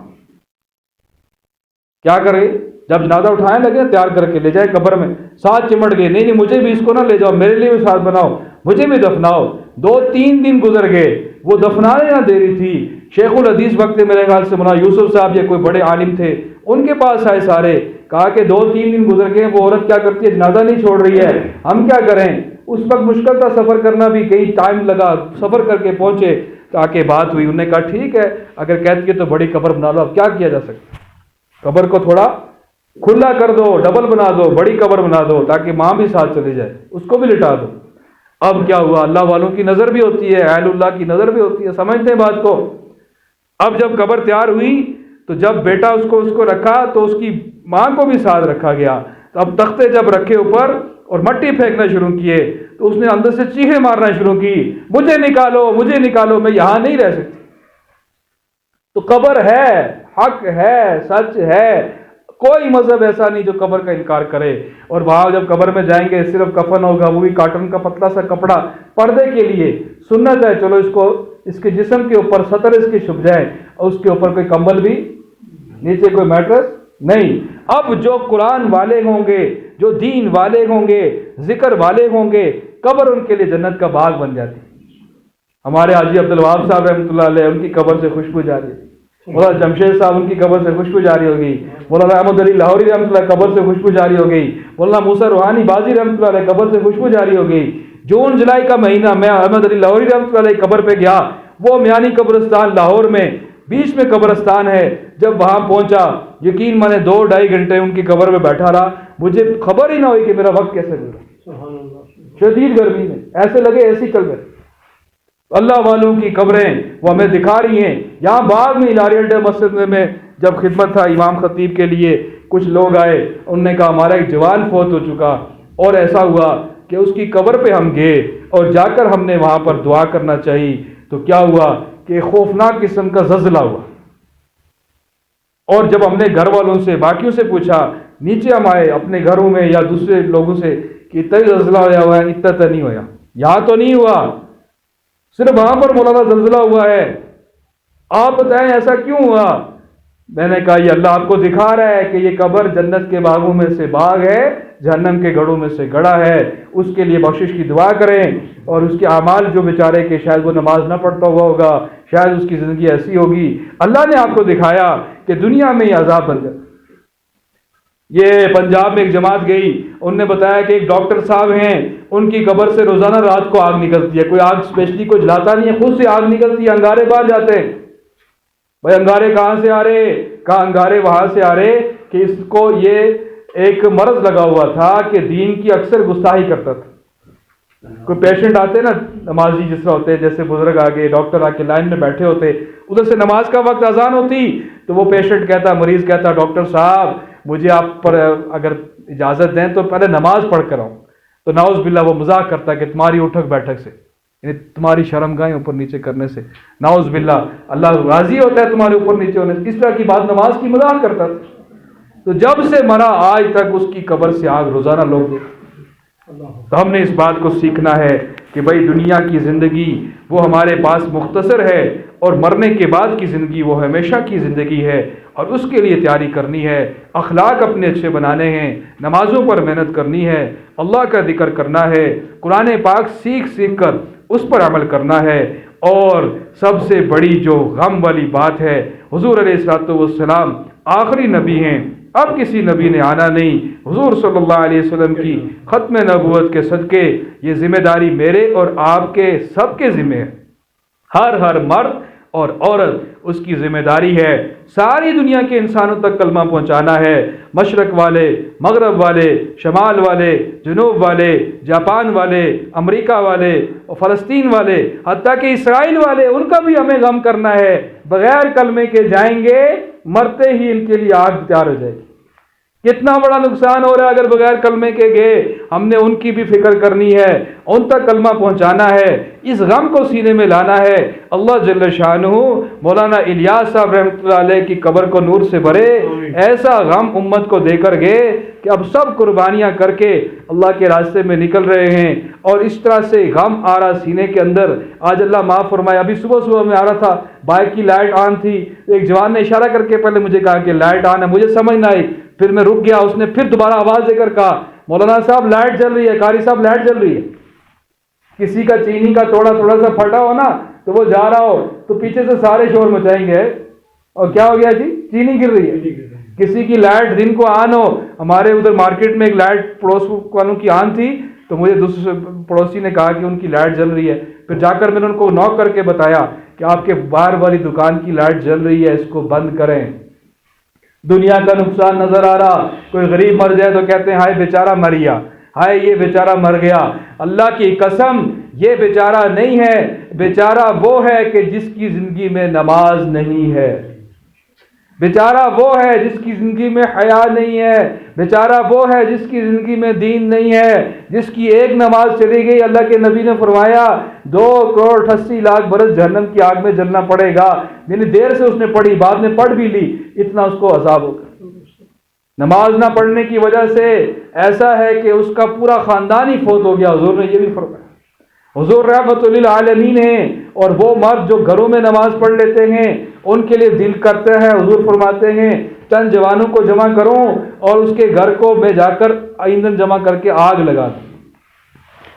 کیا کرے؟ جب جنازہ اٹھانے لگے تیار کر کے لے جائے قبر میں، ساتھ چمٹ گئے، نہیں مجھے بھی اس کو نہ لے جاؤ، میرے لیے بھی ساتھ بناؤ، مجھے بھی دفناؤ۔ 2-3 دن گزر گئے، وہ دفنانے نہ دے رہی تھی۔ شیخ الحدیث وقت میرے خیال سے مولانا یوسف صاحب یہ کوئی بڑے عالم تھے، ان کے پاس آئے سارے، کہا کہ 2-3 دن گزر گئے، وہ عورت کیا کرتی ہے، جنازہ نہیں چھوڑ رہی ہے، ہم کیا کریں؟ اس وقت مشکل تھا سفر کرنا بھی، کئی ٹائم لگا، سفر کر کے پہنچے، تاکہ بات ہوئی، انہوں نے کہا ٹھیک ہے اگر کہتی ہے تو بڑی قبر بنا لو، اب کیا کیا جا سکتا، قبر کو تھوڑا کھلا کر دو، ڈبل بنا دو، بڑی قبر بنا دو تاکہ ماں بھی ساتھ چلی جائے، اس کو بھی لٹا دو۔ اب کیا ہوا، اللہ والوں کی نظر بھی ہوتی ہے، اہل اللہ کی نظر بھی ہوتی ہے، سمجھتے ہیں بات کو۔ اب جب قبر تیار ہوئی تو جب بیٹا اس کو رکھا تو اس کی ماں کو بھی ساتھ رکھا گیا۔ تو اب تختے جب رکھے اوپر اور مٹی پھینکنا شروع کیے تو اس نے اندر سے چیخیں مارنا شروع کی، مجھے نکالو، مجھے نکالو، میں یہاں نہیں رہ سکتی۔ تو قبر ہے، حق ہے، سچ ہے، کوئی مذہب ایسا نہیں جو قبر کا انکار کرے۔ اور وہاں جب قبر میں جائیں گے صرف کفن ہوگا، وہ بھی کاٹن کا پتلا سا کپڑا پردے کے لیے، سنت ہے چلو اس کے جسم کے اوپر سطر اس کی چھپ جائے، اور اس کے اوپر کوئی کمبل بھی، نیچے کوئی میٹرس نہیں۔ اب جو قرآن والے ہوں گے، جو دین والے ہوں گے، ذکر والے ہوں گے، قبر ان کے لیے جنت کا باغ بن جاتی۔ ہمارے حاجی عبدالوہاب صاحب رحمۃ اللہ علیہ، ان کی قبر سے خوشبو جاری ہے، مولانا جمشید صاحب ان کی قبر سے خوشبو جاری ہو گئی، مولانا احمد علی لاہوری رحمۃ اللہ قبر سے خوشبو جاری ہو گئی، مولانا موسیٰ روحانی بازی رحمۃ اللہ علیہ قبر سے خوشبو جاری ہو گئی۔ جون جولائی کا مہینہ میں احمد علی لاہوری رحمۃ اللہ علیہ قبر پہ گیا، وہ میانی قبرستان لاہور میں بیچ میں قبرستان ہے، جب وہاں پہنچا یقین مانے 2-2.5 گھنٹے ان کی قبر میں بیٹھا رہا، مجھے خبر ہی نہ ہوئی کہ میرا وقت کیسے گزرا، شدید گرمی میں ایسے لگے ایسی چل گئے۔ اللہ والوں کی قبریں وہ ہمیں دکھا رہی ہیں۔ یہاں بعد میں لارینڈے مسجد میں جب خدمت تھا امام خطیب کے لیے، کچھ لوگ آئے، انہوں نے کہا ہمارا ایک جوان فوت ہو چکا، اور ایسا ہوا کہ اس کی قبر پہ ہم گئے اور جا کر ہم نے وہاں پر دعا کرنا چاہیے، تو کیا ہوا کہ خوفناک قسم کا زلزلہ ہوا، اور جب ہم نے گھر والوں سے باقیوں سے پوچھا، نیچے ہم آئے اپنے گھروں میں یا دوسرے لوگوں سے کہ اتنا ہی زلزلہ ہوا ہے، اتنا تو نہیں ہوا، یہاں تو نہیں ہوا، صرف وہاں پر مولانا زلزلہ ہوا ہے، آپ بتائیں ایسا کیوں ہوا؟ میں نے کہا یہ اللہ آپ کو دکھا رہا ہے کہ یہ قبر جنت کے باغوں میں سے باغ ہے، جہنم کے گڑھوں میں سے گڑھا ہے، اس کے لیے بخشش کی دعا کریں، اور اس کے اعمال جو بیچارے کہ شاید وہ نماز نہ پڑھتا ہوا ہوگا، شاید اس کی زندگی ایسی ہوگی، اللہ نے آپ کو دکھایا کہ دنیا میں یہ عذاب بن جائے، یہ پنجاب میں ایک جماعت گئی، ان نے بتایا کہ ایک ڈاکٹر صاحب ہیں، ان کی قبر سے روزانہ رات کو آگ نکلتی ہے، کوئی آگ اسپیشلی کوئی جلاتا نہیں ہے، خود سے آگ نکلتی ہے، انگارے باہر جاتے ہیں۔ بھائی انگارے کہاں سے آ رہے؟ کہاں انگارے وہاں سے آ رہے کہ اس کو یہ ایک مرض لگا ہوا تھا کہ دین کی اکثر گستاخی کرتا تھا۔ کوئی پیشنٹ آتے نا نمازی جس طرح ہوتے، جیسے بزرگ آگے ڈاکٹر آ کے لائن میں بیٹھے ہوتے، ادھر سے نماز کا وقت اذان ہوتی تو وہ پیشنٹ کہتا، مریض کہتا، ڈاکٹر صاحب مجھے آپ پر اگر اجازت دیں تو پہلے نماز پڑھ کر آؤں، تو نعوذ باللہ وہ مذاق کرتا کہ تمہاری اٹھک بیٹھک سے، یعنی تمہاری شرمگاہیں اوپر نیچے کرنے سے نعوذ باللہ اللہ راضی ہوتا ہے تمہارے اوپر نیچے ہونے سے، اس طرح کی بات نماز کی مذاق کرتا تھا۔ تو جب سے مرا آج تک اس کی قبر سے آگ روزانہ لوگ دیکھتے۔ تو ہم نے اس بات کو سیکھنا ہے کہ بھائی دنیا کی زندگی وہ ہمارے پاس مختصر ہے، اور مرنے کے بعد کی زندگی وہ ہمیشہ کی زندگی ہے، اور اس کے لیے تیاری کرنی ہے، اخلاق اپنے اچھے بنانے ہیں، نمازوں پر محنت کرنی ہے، اللہ کا ذکر کرنا ہے، قرآن پاک سیکھ سیکھ کر اس پر عمل کرنا ہے۔ اور سب سے بڑی جو غم والی بات ہے، حضور علیہ الصلوۃ والسلام آخری نبی ہیں، اب کسی نبی نے آنا نہیں، حضور صلی اللہ علیہ وسلم کی ختم نبوت کے صدقے یہ ذمہ داری میرے اور آپ کے سب کے ذمہ ہے۔ ہر مرد اور عورت اس کی ذمہ داری ہے، ساری دنیا کے انسانوں تک کلمہ پہنچانا ہے، مشرق والے، مغرب والے، شمال والے، جنوب والے، جاپان والے، امریکہ والے، اور فلسطین والے، حتیٰ کہ اسرائیل والے، ان کا بھی ہمیں غم کرنا ہے۔ بغیر کلمے کے جائیں گے، مرتے ہی ان کے لیے آگ تیار ہو جائے گی۔ کتنا بڑا نقصان ہو رہا ہے اگر بغیر کلمے کے گئے، ہم نے ان کی بھی فکر کرنی ہے، ان تک کلمہ پہنچانا ہے، اس غم کو سینے میں لانا ہے۔ اللہ جل شانہ مولانا الیاس صاحب رحمۃ اللہ علیہ کی قبر کو نور سے بھرے، ایسا غم امت کو دے کر گئے کہ اب سب قربانیاں کر کے اللہ کے راستے میں نکل رہے ہیں، اور اس طرح سے غم آ رہا سینے کے اندر۔ آج اللہ معاف فرمائے، ابھی صبح میں آ رہا تھا، بائک کی لائٹ آن تھی، ایک جوان نے اشارہ کر کے پہلے مجھے کہا کہ لائٹ آن ہے، مجھے سمجھ نہ آئی، پھر میں رک گیا، اس نے پھر دوبارہ آواز دے کر کہا مولانا صاحب لائٹ جل رہی ہے، قاری صاحب لائٹ جل رہی ہے۔ کسی کا چینی کا تھوڑا سا پھٹا ہو نا تو وہ جا رہا ہو تو پیچھے سے سارے شور مچائیں گے، اور کیا ہو گیا جی؟ چینی گر رہی ہے۔ کسی کی لائٹ دن کو آن ہو، ہمارے ادھر مارکیٹ میں ایک لائٹ پڑوس والوں کی آن تھی تو مجھے دوسرے پڑوسی نے کہا کہ ان کی لائٹ جل رہی ہے، پھر جا کر میں نے ان کو نوک کر کے بتایا کہ آپ کے باہر والی دکان کی لائٹ جل رہی ہے، اس کو بند کریں۔ دنیا کا نقصان نظر آ رہا، کوئی غریب مر جائے تو کہتے ہیں ہائے بیچارہ مر گیا، ہائے یہ بیچارہ مر گیا۔ اللہ کی قسم یہ بیچارہ نہیں ہے، بیچارہ وہ ہے کہ جس کی زندگی میں نماز نہیں ہے، بیچارہ وہ ہے جس کی زندگی میں حیا نہیں ہے، بیچارہ وہ ہے جس کی زندگی میں دین نہیں ہے، جس کی ایک نماز چلی گئی اللہ کے نبی نے فرمایا 2,88,00,000 برس جہنم کی آگ میں جلنا پڑے گا، یعنی دیر سے اس نے پڑھی، بعد میں پڑھ بھی لی، اتنا اس کو عذاب ہوگا۔ نماز نہ پڑھنے کی وجہ سے ایسا ہے کہ اس کا پورا خاندان ہی فوت ہو گیا، حضور نے یہ بھی فرمایا۔ حضور رحمت للعالمین ہیں، اور وہ مرد جو گھروں میں نماز پڑھ لیتے ہیں ان کے لیے دل کرتے ہیں، حضور فرماتے ہیں چند جوانوں کو جمع کروں اور اس کے گھر کو میں جا کر ایندھن جمع کر کے آگ لگا دوں،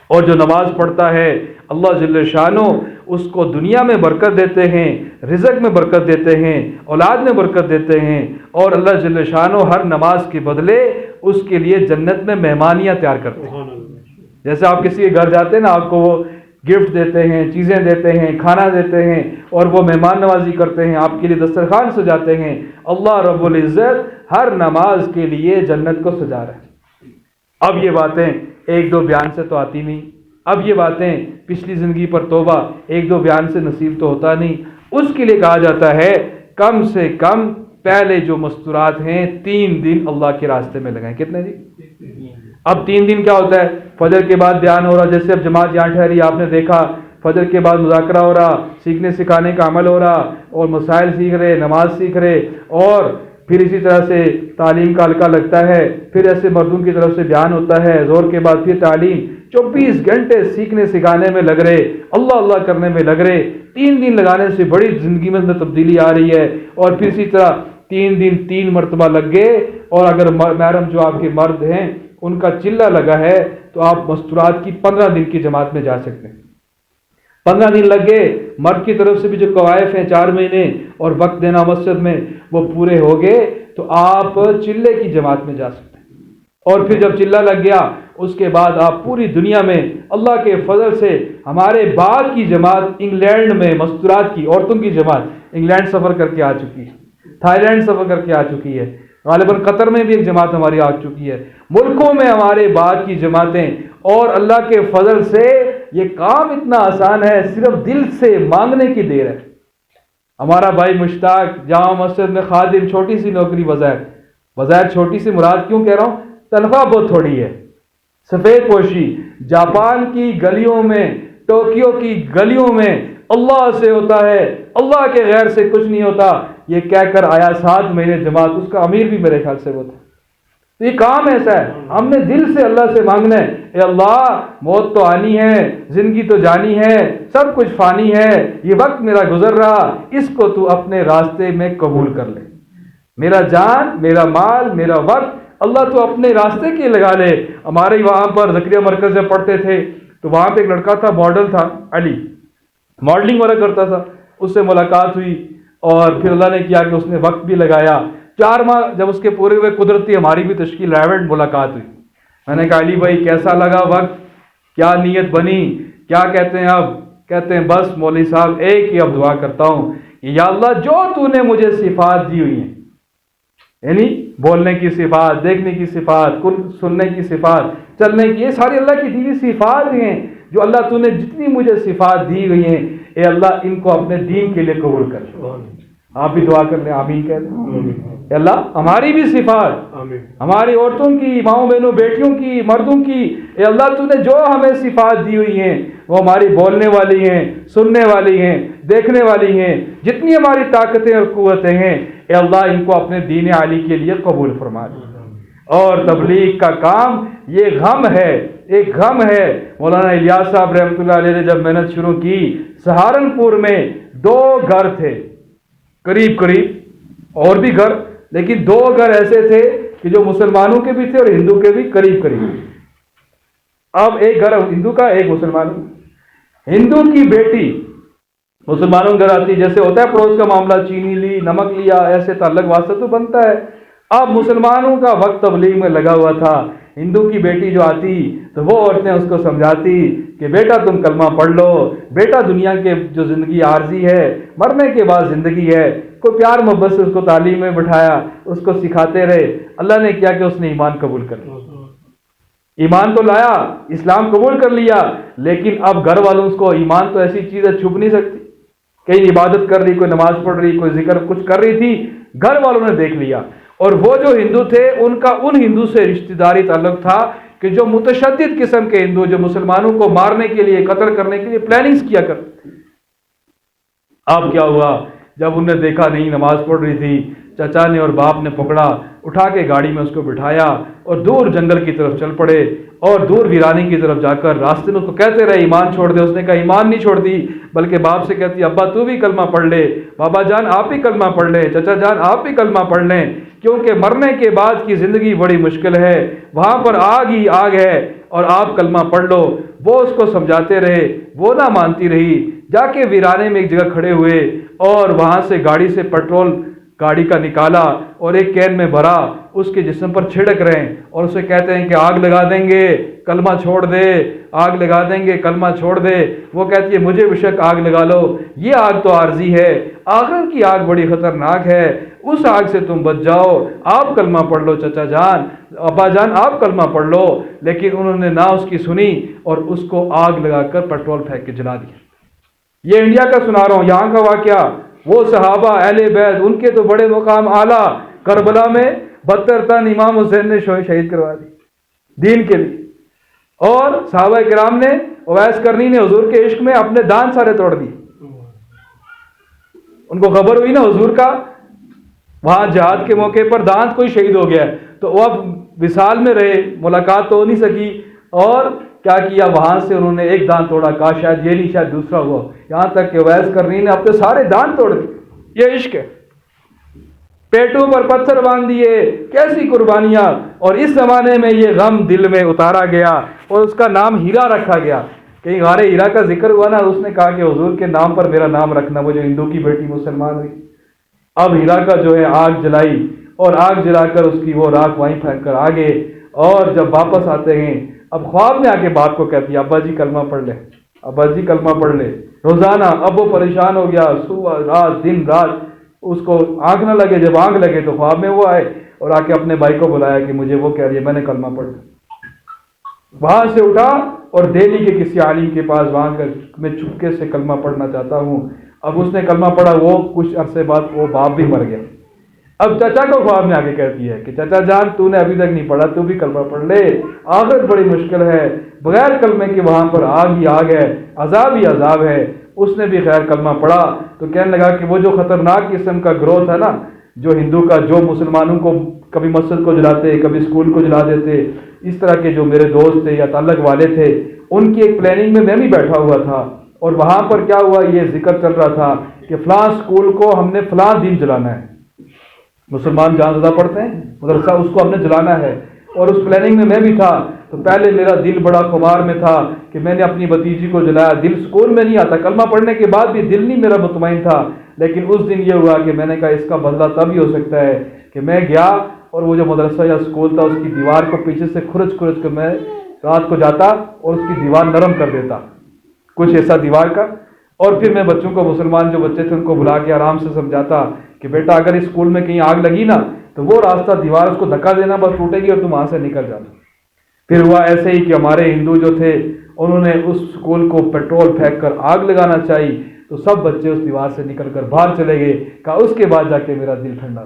اور جو نماز پڑھتا ہے اللہ جل شانہ اس کو دنیا میں برکت دیتے ہیں، رزق میں برکت دیتے ہیں، اولاد میں برکت دیتے ہیں، اور اللہ جل شانہ ہر نماز کے بدلے اس کے لیے جنت میں مہمانیاں تیار کرتے ہیں۔ جیسے آپ کسی کے گھر جاتے ہیں نا، آپ کو وہ گفٹ دیتے ہیں، چیزیں دیتے ہیں، کھانا دیتے ہیں، اور وہ مہمان نوازی کرتے ہیں، آپ کے لیے دسترخوان سجاتے ہیں۔ اللہ رب العزت ہر نماز کے لیے جنت کو سجا رہے ہیں۔ اب یہ باتیں ایک دو بیان سے تو آتی نہیں، اب یہ باتیں پچھلی زندگی پر توبہ ایک دو بیان سے نصیب تو ہوتا نہیں، اس کے لیے کہا جاتا ہے کم سے کم پہلے جو مستورات ہیں 3 دن اللہ کے راستے میں لگائیں۔ کتنے جی؟ اب 3 دن کیا ہوتا ہے؟ فجر کے بعد بیان ہو رہا، جیسے اب جماعت یہاں ٹھہری، آپ نے دیکھا فجر کے بعد مذاکرہ ہو رہا، سیکھنے سکھانے کا عمل ہو رہا، اور مسائل سیکھ رہے، نماز سیکھ رہے، اور پھر اسی طرح سے تعلیم کا حلقہ لگتا ہے، پھر ایسے مردوں کی طرف سے بیان ہوتا ہے، زور کے بعد پھر تعلیم، 24 گھنٹے سیکھنے سکھانے میں لگ رہے، اللہ اللہ کرنے میں لگ رہے۔ 3 دن لگانے سے بڑی زندگی میں تبدیلی آ رہی ہے، اور پھر اسی طرح 3 دن 3 مرتبہ لگ گئے، اور اگر محرم جو آپ کے مرد ہیں ان کا چلہ لگا ہے تو آپ مستورات کی 15 دن کی جماعت میں جا سکتے ہیں۔ 15 دن لگ گئے، مرد کی طرف سے بھی جو قوائف ہیں 4 مہینے اور وقت دینا مسجد میں وہ پورے ہو گئے، تو آپ چلے کی جماعت میں جا سکتے ہیں، اور پھر جب چلہ لگ گیا اس کے بعد آپ پوری دنیا میں اللہ کے فضل سے ہمارے بعد کی جماعت انگلینڈ میں مستورات کی عورتوں کی جماعت انگلینڈ سفر کر کے آ چکی ہے، تھائی لینڈ سفر کر کے آ چکی ہے، غالباً قطر میں بھی ایک جماعت ہماری آ چکی ہے، ملکوں میں ہمارے بعد کی جماعتیں، اور اللہ کے فضل سے یہ کام اتنا آسان ہے، صرف دل سے مانگنے کی دیر ہے۔ ہمارا بھائی مشتاق جامع مسجد میں خادم، چھوٹی سی نوکری، بظاہر چھوٹی سی، مراد کیوں کہہ رہا ہوں، تنخواہ بہت تھوڑی ہے، سفید پوشی، جاپان کی گلیوں میں، ٹوکیو کی گلیوں میں اللہ سے ہوتا ہے، اللہ کے غیر سے کچھ نہیں ہوتا، یہ کہہ کر آیا 7 مہینے جماعت، اس کا امیر بھی میرے خیال سے وہ تھا۔ تو یہ کام ایسا ہے، ہم نے دل سے اللہ سے مانگنا ہے، اے اللہ موت تو آنی ہے، زندگی تو جانی ہے، سب کچھ فانی ہے، یہ وقت میرا گزر رہا، اس کو تو اپنے راستے میں قبول کر لے، میرا جان، میرا مال، میرا وقت اللہ تو اپنے راستے کے لگا لے۔ ہمارے وہاں پر زکریا مرکز جب پڑھتے تھے تو وہاں پہ ایک لڑکا تھا، ماڈل تھا، علی، ماڈلنگ ورک کرتا تھا، اس سے ملاقات ہوئی، اور پھر اللہ نے کیا کہ اس نے وقت بھی لگایا، 4 ماہ جب اس کے پورے ہوئے، قدرتی ہماری بھی تشکیل ریونٹ ملاقات ہوئی، میں نے کہا علی بھائی کیسا لگا وقت، کیا نیت بنی، کیا کہتے ہیں اب؟ کہتے ہیں بس مولوی صاحب ایک ہی اب دعا کرتا ہوں کہ یا اللہ جو تو نے مجھے صفات دی ہوئی ہیں، یعنی بولنے کی صفات، دیکھنے کی صفات، سننے کی صفات، چلنے کی، یہ ساری اللہ کی دی ہوئی صفات ہیں، جو اللہ تو نے جتنی مجھے صفات دی ہوئی ہیں، اے اللہ ان کو اپنے دین کے لیے قبول کر۔ آپ بھی دعا کر لیں، آمین کہہ لیں۔ اے اللہ ہماری بھی صفات، ہماری عورتوں کی، ماؤں بہنوں، بیٹیوں کی، مردوں کی، اے اللہ تو نے جو ہمیں صفات دی ہوئی ہیں وہ ہماری بولنے والی ہیں، سننے والی ہیں، دیکھنے والی ہیں، جتنی ہماری طاقتیں اور قوتیں ہیں، اے اللہ ان کو اپنے دین عالی کے لیے قبول فرما دے۔ اور تبلیغ کا کام یہ غم ہے، ایک غم ہے۔ مولانا الیاس صاحب رحمۃ اللہ علیہ نے جب محنت شروع کی، سہارنپور میں 2 گھر تھے قریب قریب، اور بھی گھر، لیکن 2 گھر ایسے تھے کہ جو مسلمانوں کے بھی تھے اور ہندو کے بھی قریب قریب۔ اب ایک گھر ہندو کا، ایک مسلمانوں، ہندو کی بیٹی مسلمانوں گھر آتی، جیسے ہوتا ہے پڑوس کا معاملہ، چینی لی، نمک لیا، ایسے تعلق واسطہ تو بنتا ہے۔ اب مسلمانوں کا وقت تبلیغ میں لگا ہوا تھا، ہندو کی بیٹی جو آتی تو وہ عورتیں اس کو سمجھاتی کہ بیٹا تم کلمہ پڑھ لو، بیٹا دنیا کے جو زندگی عارضی ہے، مرنے کے بعد زندگی ہے، کوئی پیار محبت سے اس کو تعلیم میں بٹھایا، اس کو سکھاتے رہے۔ اللہ نے کیا کہ اس نے ایمان قبول کر لیا، ایمان تو لایا، اسلام قبول کر لیا، لیکن اب گھر والوں اس کو، ایمان تو ایسی چیز ہے چھپ نہیں سکتی، کہیں عبادت کر رہی، کوئی نماز پڑھ رہی، کوئی ذکر کچھ کر رہی تھی، گھر والوں نے دیکھ لیا۔ اور وہ جو ہندو تھے ان کا ان ہندو سے رشتہ داری تعلق تھا کہ جو متشدد قسم کے ہندو، جو مسلمانوں کو مارنے کے لیے، قتل کرنے کے لیے پلاننگز کیا کرتے تھے۔ اب کیا ہوا، جب انہوں نے دیکھا نہیں نماز پڑھ رہی تھی، چچا نے اور باپ نے پکڑا، اٹھا کے گاڑی میں اس کو بٹھایا اور دور جنگل کی طرف چل پڑے، اور دور ویرانے کی طرف جا کر راستے میں اس کو کہتے رہے ایمان چھوڑ دے۔ اس نے کہا ایمان نہیں چھوڑتی، بلکہ باپ سے کہتی ابا تو بھی کلمہ پڑھ لے، بابا جان آپ بھی کلمہ پڑھ لیں، چچا جان آپ بھی کلمہ پڑھ لیں، کیونکہ مرنے کے بعد کی زندگی بڑی مشکل ہے، وہاں پر آگ ہی آگ ہے، اور آپ کلمہ پڑھ لو۔ وہ اس کو سمجھاتے رہے، وہ نہ مانتی رہی، جا کے ویرانے میں ایک جگہ کھڑے ہوئے، اور وہاں سے گاڑی سے پیٹرول گاڑی کا نکالا اور ایک کین میں بھرا، اس کے جسم پر چھڑک رہے ہیں، اور اسے کہتے ہیں کہ آگ لگا دیں گے کلمہ چھوڑ دے، آگ لگا دیں گے کلمہ چھوڑ دے۔ وہ کہتی ہے مجھے بے شک آگ لگا لو، یہ آگ تو عارضی ہے، آخر کی آگ بڑی خطرناک ہے، اس آگ سے تم بچ جاؤ، آپ کلمہ پڑھ لو چچا جان، ابا جان آپ کلمہ پڑھ لو۔ لیکن انہوں نے نہ اس کی سنی اور اس کو آگ لگا کر پیٹرول پھینک کے جلا دیا۔ یہ انڈیا کا سنا رہا ہوں، یہاں کا واقعہ، وہ صحابہ اہل بیت، ان کے تو بڑے مقام اعلیٰ، کربلا میں 72 تن امام حسین نے شہید کروا دی دین کے لیے، اور صحابہ کرام نے، اویس کرنی نے حضور کے عشق میں اپنے دان سارے توڑ دیے۔ ان کو خبر ہوئی نا حضور کا، وہاں جہاد کے موقع پر دانت کوئی شہید ہو گیا ہے، تو وہ اب وصال میں رہے، ملاقات تو ہو نہیں سکی، اور کیا کیا، وہاں سے انہوں نے ایک دان توڑا، کہا شاید یہ نہیں شاید دوسرا ہوا، یہاں تک کہ اویس کرنی نے اپنے سارے دان توڑ دیے۔ یہ عشق ہے، پیٹوں پر پتھر باندھ دیے، کیسی قربانیاں، اور اس زمانے میں یہ غم دل میں اتارا گیا اور اس کا نام ہیرا رکھا گیا۔ کہیں غار ہیرا کا ذکر ہوا نا، اس نے کہا کہ حضور کے نام پر میرا نام رکھنا، وہ جو ہندو کی بیٹی مسلمان ہوئی۔ اب ہیرا کا جو ہے آگ جلائی اور آگ جلا کر اس کی وہ راکھ وہیں پھینک کر آگے، اور جب واپس آتے ہیں اب خواب میں آ کے باپ کو کہتی ہے ابا جی کلمہ پڑھ لے، ابا جی کلمہ پڑھ لے۔ روزانہ اب وہ پریشان ہو گیا، صبح رات دن رات اس کو آنکھ نہ لگے، جب آنکھ لگے تو خواب میں وہ آئے اور آ کے اپنے بھائی کو بلایا کہ مجھے وہ کہہ رہی ہے میں نے کلمہ پڑھ لیا۔ وہاں سے اٹھا اور دہلی کے کسی عالم کے پاس وہاں کر میں چپکے سے کلمہ پڑھنا چاہتا ہوں۔ اب اس نے کلمہ پڑھا، وہ کچھ عرصے بعد وہ باپ بھی مر گیا۔ اب چچا کو خواب میں آگے کہتی ہے کہ چچا جان تو نے ابھی تک نہیں پڑھا، تو بھی کلمہ پڑھ لے، آخرت بڑی مشکل ہے، بغیر کلمے کے وہاں پر آگ ہی آگ ہے، عذاب ہی عذاب ہے۔ اس نے بھی خیر کلمہ پڑھا تو کہنے لگا کہ وہ جو خطرناک قسم کا گروہ تھا نا، جو ہندو کا، جو مسلمانوں کو کبھی مسجد کو جلاتے، کبھی اسکول کو جلا دیتے، اس طرح کے جو میرے دوست تھے یا تعلق والے تھے، ان کی ایک پلاننگ میں بھی بیٹھا ہوا تھا۔ اور وہاں پر کیا ہوا، یہ ذکر چل رہا تھا کہ فلاں اسکول کو ہم نے فلاں دن جلانا ہے، مسلمان جہاں زیادہ پڑھتے ہیں مدرسہ، اس کو ہم نے جلانا ہے۔ اور اس پلاننگ میں بھی تھا، تو پہلے میرا دل بڑا خمار میں تھا کہ میں نے اپنی بھتیجی کو جلایا، دل سکون میں نہیں آتا، کلمہ پڑھنے کے بعد بھی دل نہیں میرا مطمئن تھا۔ لیکن اس دن یہ ہوا کہ میں نے کہا اس کا بدلہ تب ہی ہو سکتا ہے کہ میں گیا اور وہ جو مدرسہ یا اسکول تھا اس کی دیوار کو پیچھے سے کھرچ کر میں رات کو جاتا اور اس کی دیوار نرم کر دیتا، کچھ ایسا دیوار کا۔ اور پھر میں بچوں کو، مسلمان جو بچے تھے ان کو بلا کے آرام سے سمجھاتا کہ بیٹا اگر اس اسکول میں کہیں آگ لگی نا تو وہ راستہ دیوار اس کو دھکا دینا، بس ٹوٹے گی اور تم وہاں سے نکل جانا۔ پھر ہوا ایسے ہی کہ ہمارے ہندو جو تھے انہوں نے اس اسکول کو پیٹرول پھینک کر آگ لگانا چاہی، تو سب بچے اس دیوار سے نکل کر باہر چلے گئے۔ کہا اس کے بعد جا کے میرا دل ٹھنڈا۔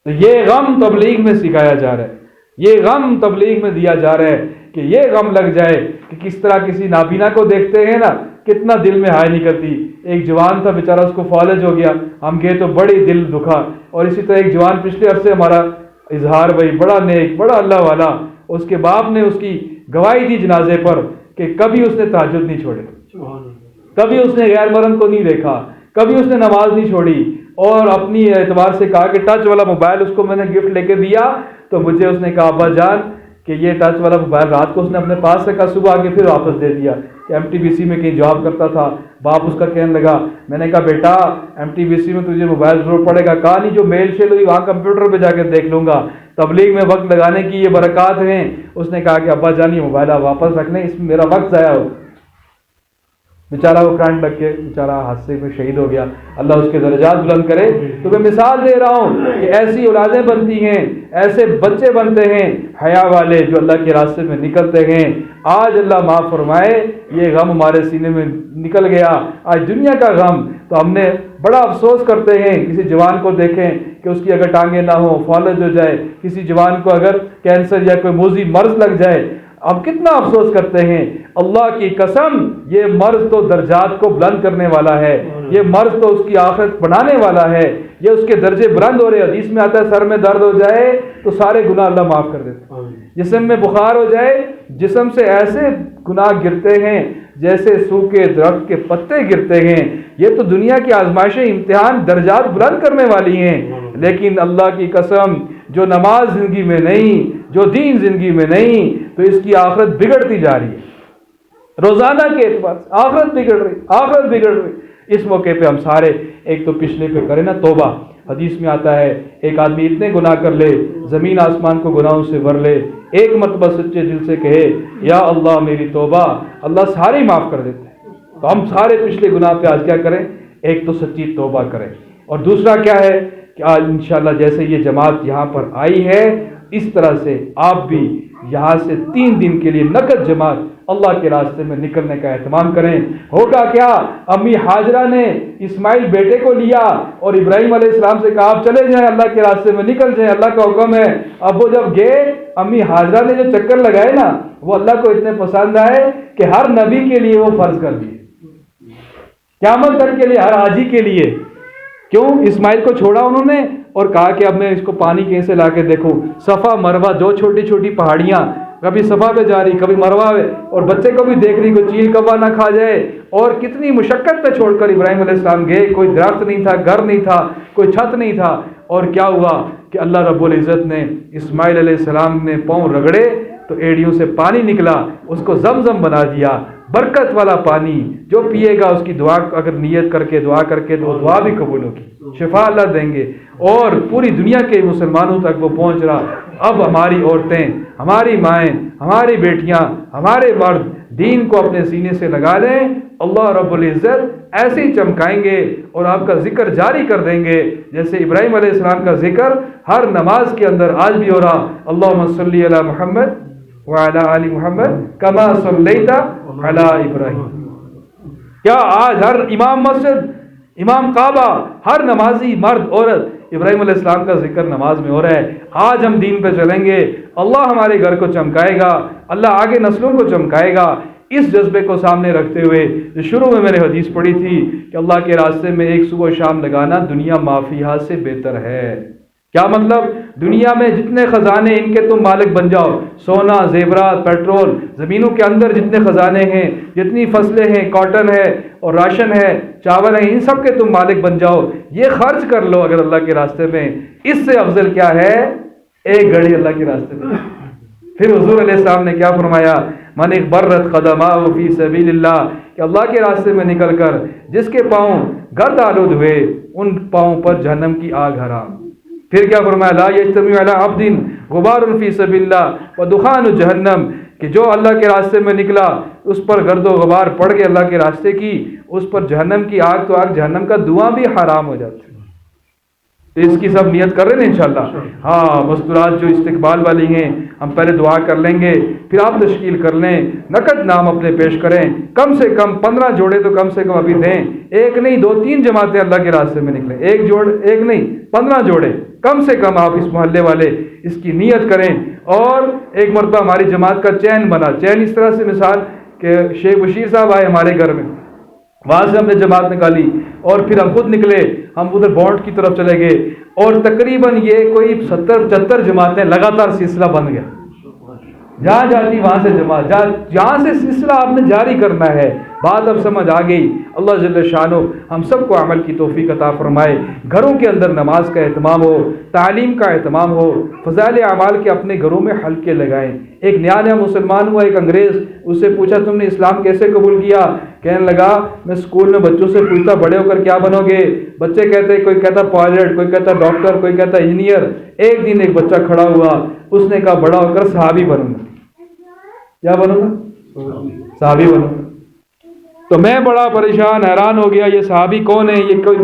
تو یہ غم تبلیغ میں سکھایا جا رہا ہے، یہ غم تبلیغ میں دیا جا رہا ہے کہ یہ غم لگ جائے کہ کس طرح کسی نابینا کو دیکھتے ہیں نا، کتنا دل میں ہائے نکلتی۔ ایک جوان تھا بیچارہ، اس کو فالج ہو گیا، ہم گئے تو بڑی دل دکھا۔ اور اسی طرح ایک جوان پچھلے عرصے ہمارا اظہار بھائی، بڑا نیک، بڑا اللہ والا، اس کے باپ نے اس کی گواہی دی جنازے پر کہ کبھی اس نے تہجد نہیں چھوڑے، کبھی اس نے غیر محرم کو نہیں دیکھا، کبھی اس نے نماز نہیں چھوڑی۔ اور اپنی اعتبار سے کہا کہ ٹچ والا موبائل اس کو میں نے گفٹ لے کے دیا، تو مجھے اس نے کہا ابا جان کہ یہ ٹچ والا موبائل رات کو اس نے اپنے پاس رکھا، صبح آ کے پھر واپس دے دیا۔ کہ MTBC میں کہیں جاب کرتا تھا، باپ اس کا کہنے لگا، میں نے کہا بیٹا MTBC میں تجھے موبائل ضرور پڑے گا، کہا نہیں جو میل شیل ہوئی وہاں کمپیوٹر پہ جا کے دیکھ لوں گا، تبلیغ میں وقت لگانے کی یہ برکات ہیں۔ اس نے کہا کہ ابا جان یہ موبائل آپ واپس رکھ لیں، اس میں میرا وقت ضائع ہو۔ بیچارہ وہ کرنٹ لگ کے بیچارہ حادثے میں شہید ہو گیا، اللہ اس کے درجات بلند کرے۔ تو میں مثال دے رہا ہوں کہ ایسی اولادیں بنتی ہیں، ایسے بچے بنتے ہیں حیا والے جو اللہ کے راستے میں نکلتے ہیں۔ آج اللہ معاف فرمائے یہ غم ہمارے سینے میں نکل گیا، آج دنیا کا غم۔ تو ہم نے بڑا افسوس کرتے ہیں، کسی جوان کو دیکھیں کہ اس کی اگر ٹانگیں نہ ہوں، فالج ہو جائے، کسی جوان کو اگر کینسر یا کوئی موذی مرض لگ جائے، اب کتنا افسوس کرتے ہیں۔ اللہ کی قسم یہ مرض تو درجات کو بلند کرنے والا ہے، یہ مرض تو اس کی آخرت بنانے والا ہے، یہ اس کے درجے بلند ہو رہے۔ حدیث میں آتا ہے سر میں درد ہو جائے تو سارے گناہ اللہ معاف کر دیتے، جسم میں بخار ہو جائے، جسم سے ایسے گناہ گرتے ہیں جیسے سوکھے درخت کے پتے گرتے ہیں۔ یہ تو دنیا کی آزمائشیں، امتحان درجات بلند کرنے والی ہیں۔ لیکن اللہ کی قسم جو نماز زندگی میں نہیں، جو دین زندگی میں نہیں، تو اس کی آخرت بگڑتی جا رہی ہے، روزانہ کے اعتبار سے آخرت بگڑ رہی، آخرت بگڑ رہی۔ اس موقع پہ ہم سارے ایک تو پچھلے پہ کریں نا توبہ۔ حدیث میں آتا ہے ایک آدمی اتنے گناہ کر لے، زمین آسمان کو گناہوں سے بھر لے، ایک مرتبہ سچے دل سے کہے یا اللہ میری توبہ، اللہ سارے معاف کر دیتے ہیں۔ تو ہم سارے پچھلے گناہ پہ آج کیا کریں، ایک تو سچی توبہ کریں، اور دوسرا کیا ہے کہ آج انشاءاللہ جیسے یہ جماعت یہاں پر آئی ہے، اس طرح سے آپ بھی یہاں سے 3 دن کے لیے نقد جماعت اللہ کے راستے میں نکلنے کا اہتمام کریں۔ ہوگا کیا، امی حاجرہ نے اسماعیل بیٹے کو لیا اور ابراہیم علیہ السلام سے کہا آپ چلے جائیں، اللہ کے راستے میں نکل جائیں، اللہ کا حکم ہے۔ اب وہ جب گئے، امی حاجرہ نے جو چکر لگائے نا، وہ اللہ کو اتنے پسند آئے کہ ہر نبی کے لیے وہ فرض کر دیے، قیامت تک کے لیے، ہر حاجی کے لیے۔ کیوں؟ اسماعیل کو چھوڑا انہوں نے اور کہا کہ اب میں اس کو پانی کہیں سے لا کے دیکھوں، صفا مروہ دو چھوٹی چھوٹی پہاڑیاں، کبھی صفا پہ جا رہی کبھی مروہ پہ، اور بچے کو بھی دیکھ رہی کوئی چیل کوا نہ کھا جائے۔ اور کتنی مشقت پہ چھوڑ کر ابراہیم علیہ السلام گئے، کوئی درخت نہیں تھا، گھر نہیں تھا، کوئی چھت نہیں تھا۔ اور کیا ہوا کہ اللہ رب العزت نے اسماعیل علیہ السلام نے پاؤں رگڑے تو ایڑیوں سے پانی نکلا، اس کو زمزم بنا دیا، برکت والا پانی جو پیے گا اس کی دعا اگر نیت کر کے دعا کر کے تو وہ دعا بھی قبول ہوگی، شفا اللہ دیں گے، اور پوری دنیا کے مسلمانوں تک وہ پہنچ رہا۔ اب ہماری عورتیں، ہماری مائیں، ہماری بیٹیاں، ہمارے مرد دین کو اپنے سینے سے لگا لیں، اللہ رب العزت ایسے ہی چمکائیں گے اور آپ کا ذکر جاری کر دیں گے، جیسے ابراہیم علیہ السلام کا ذکر ہر نماز کے اندر آج بھی ہو رہا، اللہم صلی علی محمد وعلی آل محمد کما صلیت علی ابراہیم۔ کیا آج ہر امام مسجد، امام کعبہ، ہر نمازی مرد عورت ابراہیم علیہ السلام کا ذکر نماز میں ہو رہا ہے؟ آج ہم دین پہ چلیں گے، اللہ ہمارے گھر کو چمکائے گا، اللہ آگے نسلوں کو چمکائے گا۔ اس جذبے کو سامنے رکھتے ہوئے جو شروع میں نے حدیث پڑھی تھی کہ اللہ کے راستے میں ایک صبح و شام لگانا دنیا مافیہا سے بہتر ہے۔ کیا مطلب؟ دنیا میں جتنے خزانے ان کے تم مالک بن جاؤ، سونا، زیورات، پیٹرول، زمینوں کے اندر جتنے خزانے ہیں، جتنی فصلیں ہیں، کاٹن ہے اور راشن ہے، چاول ہے، ان سب کے تم مالک بن جاؤ، یہ خرچ کر لو اگر اللہ کے راستے میں، اس سے افضل کیا ہے ایک گھڑی اللہ کے راستے میں۔ پھر حضور علیہ السلام نے کیا فرمایا؟ من برت قدماہ فی سبیل اللہ، کہ اللہ کے راستے میں نکل کر جس کے پاؤں گرد آلود ہوئے ان پاؤں پر جہنم کی آگ حرام۔ پھر کیا فرمایا؟ لا یجتمع علی عبد غبار فی سبیل اللہ ودخان جہنم، کہ جو اللہ کے راستے میں نکلا اس پر گرد و غبار پڑ گئے اللہ کے راستے کی، اس پر جہنم کی آگ، تو آگ جہنم کا دھواں بھی حرام ہو جاتا ہے۔ اس کی سب نیت کر رہے ہیں انشاءاللہ؟ ہاں، مستورات جو استقبال والی ہیں ہم پہلے دعا کر لیں گے، پھر آپ تشکیل کر لیں، نقد نام اپنے پیش کریں، کم سے کم 15 جوڑے تو کم سے کم ابھی دیں، ایک نہیں 2-3 جماعتیں اللہ کے راستے میں نکلیں، ایک نہیں 15 جوڑے کم سے کم آپ اس محلے والے اس کی نیت کریں۔ اور ایک مرتبہ ہماری جماعت کا چین بنا، چین اس طرح سے مثال کہ شیخ بشیر صاحب آئے ہمارے گھر میں، وہاں سے ہم نے جماعت نکالی اور پھر ہم خود نکلے، ہم ادھر بونٹ کی طرف چلے گئے، اور تقریباً یہ کوئی 70-75 جماعتیں لگاتار سلسلہ بن گیا، جہاں جاتی وہاں سے جماعت، جہاں سے سلسلہ آپ نے جاری کرنا ہے۔ بات اب سمجھ آ گئی۔ اللہ جل شانہ ہم سب کو عمل کی توفیق عطا فرمائے، گھروں کے اندر نماز کا اہتمام ہو، تعلیم کا اہتمام ہو، فضائل اعمال کے اپنے گھروں میں حلقے لگائیں۔ ایک نیا مسلمان ہوا، ایک انگریز، اس سے پوچھا تم نے اسلام کیسے قبول کیا؟ کہنے لگا میں اسکول میں بچوں سے پوچھتا بڑے ہو کر کیا بنو گے؟ بچے کہتے، کوئی کہتا پائلٹ، کوئی کہتا ڈاکٹر، کوئی کہتا انجینئر۔ ایک دن ایک بچہ کھڑا ہوا، اس نے کہا بڑا ہو کر صحابی بنوں گا۔ کیا بنوں گا؟ صحابی بنوں گا۔ تو میں بڑا پریشان حیران ہو گیا، یہ صحابی کون ہے؟ یہ کوئی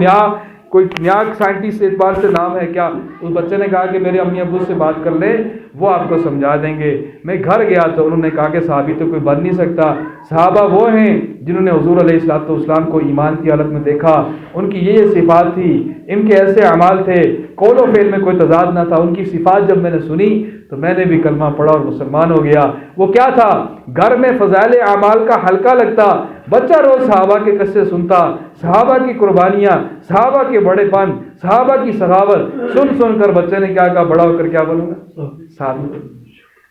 نیا سائنٹسٹ اعتبار سے نام ہے کیا؟ اس بچے نے کہا کہ میرے امی ابو سے بات کر لیں، وہ آپ کو سمجھا دیں گے۔ میں گھر گیا تو انہوں نے کہا کہ صحابی تو کوئی بن نہیں سکتا، صحابہ وہ ہیں جنہوں نے حضور علیہ السلام کو ایمان کی حالت میں دیکھا، ان کی یہ صفات تھی، ان کے ایسے اعمال تھے، قول و فعل میں کوئی تضاد نہ تھا۔ ان کی صفات جب میں نے سنی تو میں نے بھی کلمہ پڑھا اور مسلمان ہو گیا۔ وہ کیا تھا؟ گھر میں فضائل اعمال کا حلقہ لگتا، بچہ روز صحابہ کے قصے سنتا، صحابہ کی قربانیاں، صحابہ کے بڑے پن، صحابہ کی سخاوت سن کر بچے نے کیا کہا بڑا ہو کر کیا بنوں گا؟ صحابی۔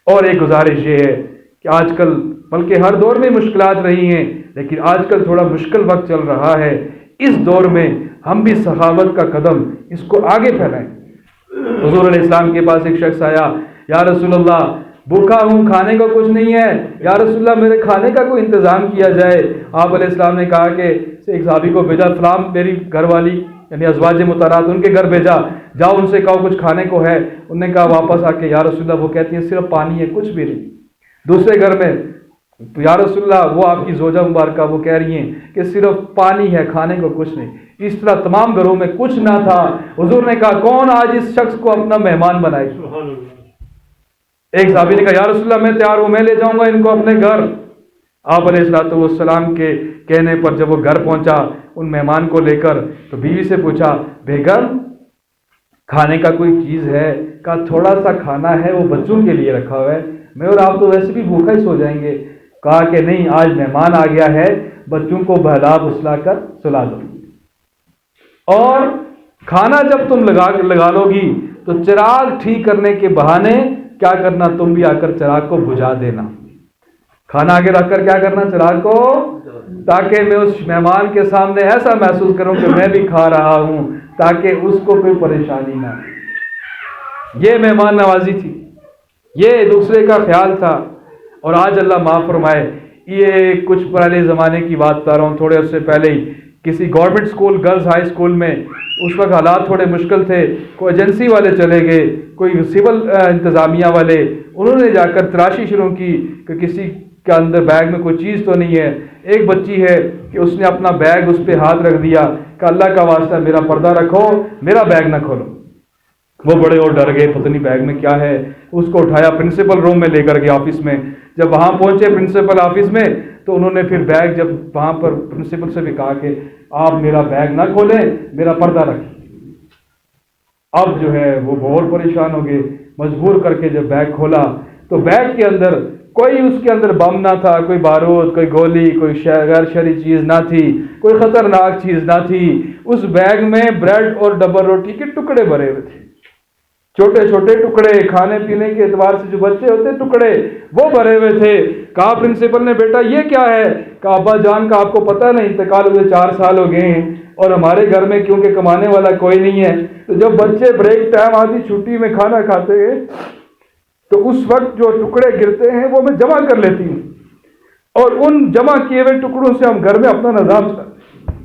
اور ایک گزارش یہ ہے کہ آج کل، بلکہ ہر دور میں مشکلات رہی ہیں، لیکن آج کل تھوڑا مشکل وقت چل رہا ہے، اس دور میں ہم بھی سخاوت کا قدم اس کو آگے پھیلائیں۔ حضور علیہ السلام کے پاس ایک شخص آیا، یا رسول اللہ بھوکا ہوں، کھانے کو کچھ نہیں ہے، یا رسول اللہ میرے کھانے کا کوئی انتظام کیا جائے۔ آپ علیہ السلام نے کہا کہ ایک صحابی کو بھیجا، فلاں میری گھر والی یعنی ازواج مطہرات، ان کے گھر بھیجا، جاؤ ان سے کہو کچھ کھانے کو ہے۔ انہوں نے کہا واپس آ کے یا رسول اللہ وہ کہتی ہیں صرف پانی ہے، کچھ بھی نہیں۔ دوسرے گھر میں تو یا رسول اللہ وہ آپ کی زوجہ مبارکہ وہ کہہ رہی ہیں کہ صرف پانی ہے، کھانے کو کچھ نہیں۔ اس طرح تمام گھروں میں کچھ نہ تھا۔ حضور نے کہا کون آج اس شخص کو اپنا مہمان بنائے؟ ایک صحابی نے کہا یا رسول اللہ میں تیار ہوں، میں لے جاؤں گا ان کو اپنے گھر۔ آپ علیہ السلام کے کہنے پر جب وہ گھر پہنچا ان مہمان کو لے کر، تو بیوی سے پوچھا بیگم کھانے کا کوئی چیز ہے؟ کہا تھوڑا سا کھانا ہے، وہ بچوں کے لیے رکھا ہوا ہے، میں اور آپ تو ویسے بھی بھوکا ہی سو جائیں گے۔ کہا کہ نہیں، آج مہمان آ گیا ہے، بچوں کو بہلا بسلا کر سلا دو، اور کھانا جب تم لگا لو گی تو چراغ ٹھیک کرنے کے بہانے کیا کرنا، تم بھی آ کر چراغ کو بجھا دینا۔ کھانا آگے رکھ کر کیا کرنا، چراغ کو، تاکہ میں اس مہمان کے سامنے ایسا محسوس کروں کہ میں بھی کھا رہا ہوں، تاکہ اس کو کوئی پریشانی نہ ہو۔ یہ مہمان نوازی تھی، یہ دوسرے کا خیال تھا۔ اور آج اللہ معاف فرمائے، یہ کچھ پرانے زمانے کی بات بتا رہا ہوں، تھوڑے عرصے پہلے ہی کسی government school girls high school میں اس وقت حالات تھوڑے مشکل تھے، کوئی ایجنسی والے چلے گئے، کوئی سول انتظامیہ والے، انہوں نے جا کر تلاشی شروع کی کہ کسی کے اندر بیگ میں کوئی چیز تو نہیں ہے۔ ایک بچی ہے کہ اس نے اپنا بیگ اس پہ ہاتھ رکھ دیا کہ اللہ کا واسطہ میرا پردہ رکھو، میرا بیگ نہ کھولو۔ وہ بڑے اور ڈر گئے، پتہ نہیں بیگ میں کیا ہے۔ اس کو اٹھایا پرنسپل روم میں لے کر گیا آفس میں۔ جب وہاں پہنچے پرنسپل آفس میں تو انہوں نے پھر بیگ جب وہاں پر پرنسپل سے بھی کہا کہ آپ میرا بیگ نہ کھولیں، میرا پردہ رکھیں۔ اب جو ہے وہ بہت پریشان ہو گئے، مجبور کر کے جب بیگ کھولا تو بیگ کے اندر کوئی اس کے اندر بم نہ تھا، کوئی بارود، کوئی گولی، کوئی غیر شرعی چیز نہ تھی، کوئی خطرناک چیز نہ تھی۔ اس بیگ میں بریڈ اور ڈبل روٹی کے ٹکڑے بھرے ہوئے تھے، چھوٹے چھوٹے ٹکڑے، کھانے پینے کے اعتبار سے جو بچے ہوتے ٹکڑے وہ بھرے ہوئے تھے۔ کہا پرنسپل نے بیٹا یہ کیا ہے؟ کہا ابا جان کا آپ کو پتہ نہیں، انتقال ہوئے 4 سال ہو گئے ہیں اور ہمارے گھر میں کیونکہ کمانے والا کوئی نہیں ہے، تو جب بچے بریک ٹائم آدھی چھٹی میں کھانا کھاتے ہیں تو اس وقت جو ٹکڑے گرتے ہیں وہ میں جمع کر لیتی ہوں، اور ان جمع کیے ہوئے ٹکڑوں سے ہم گھر میں اپنا نظام چلاتے ہیں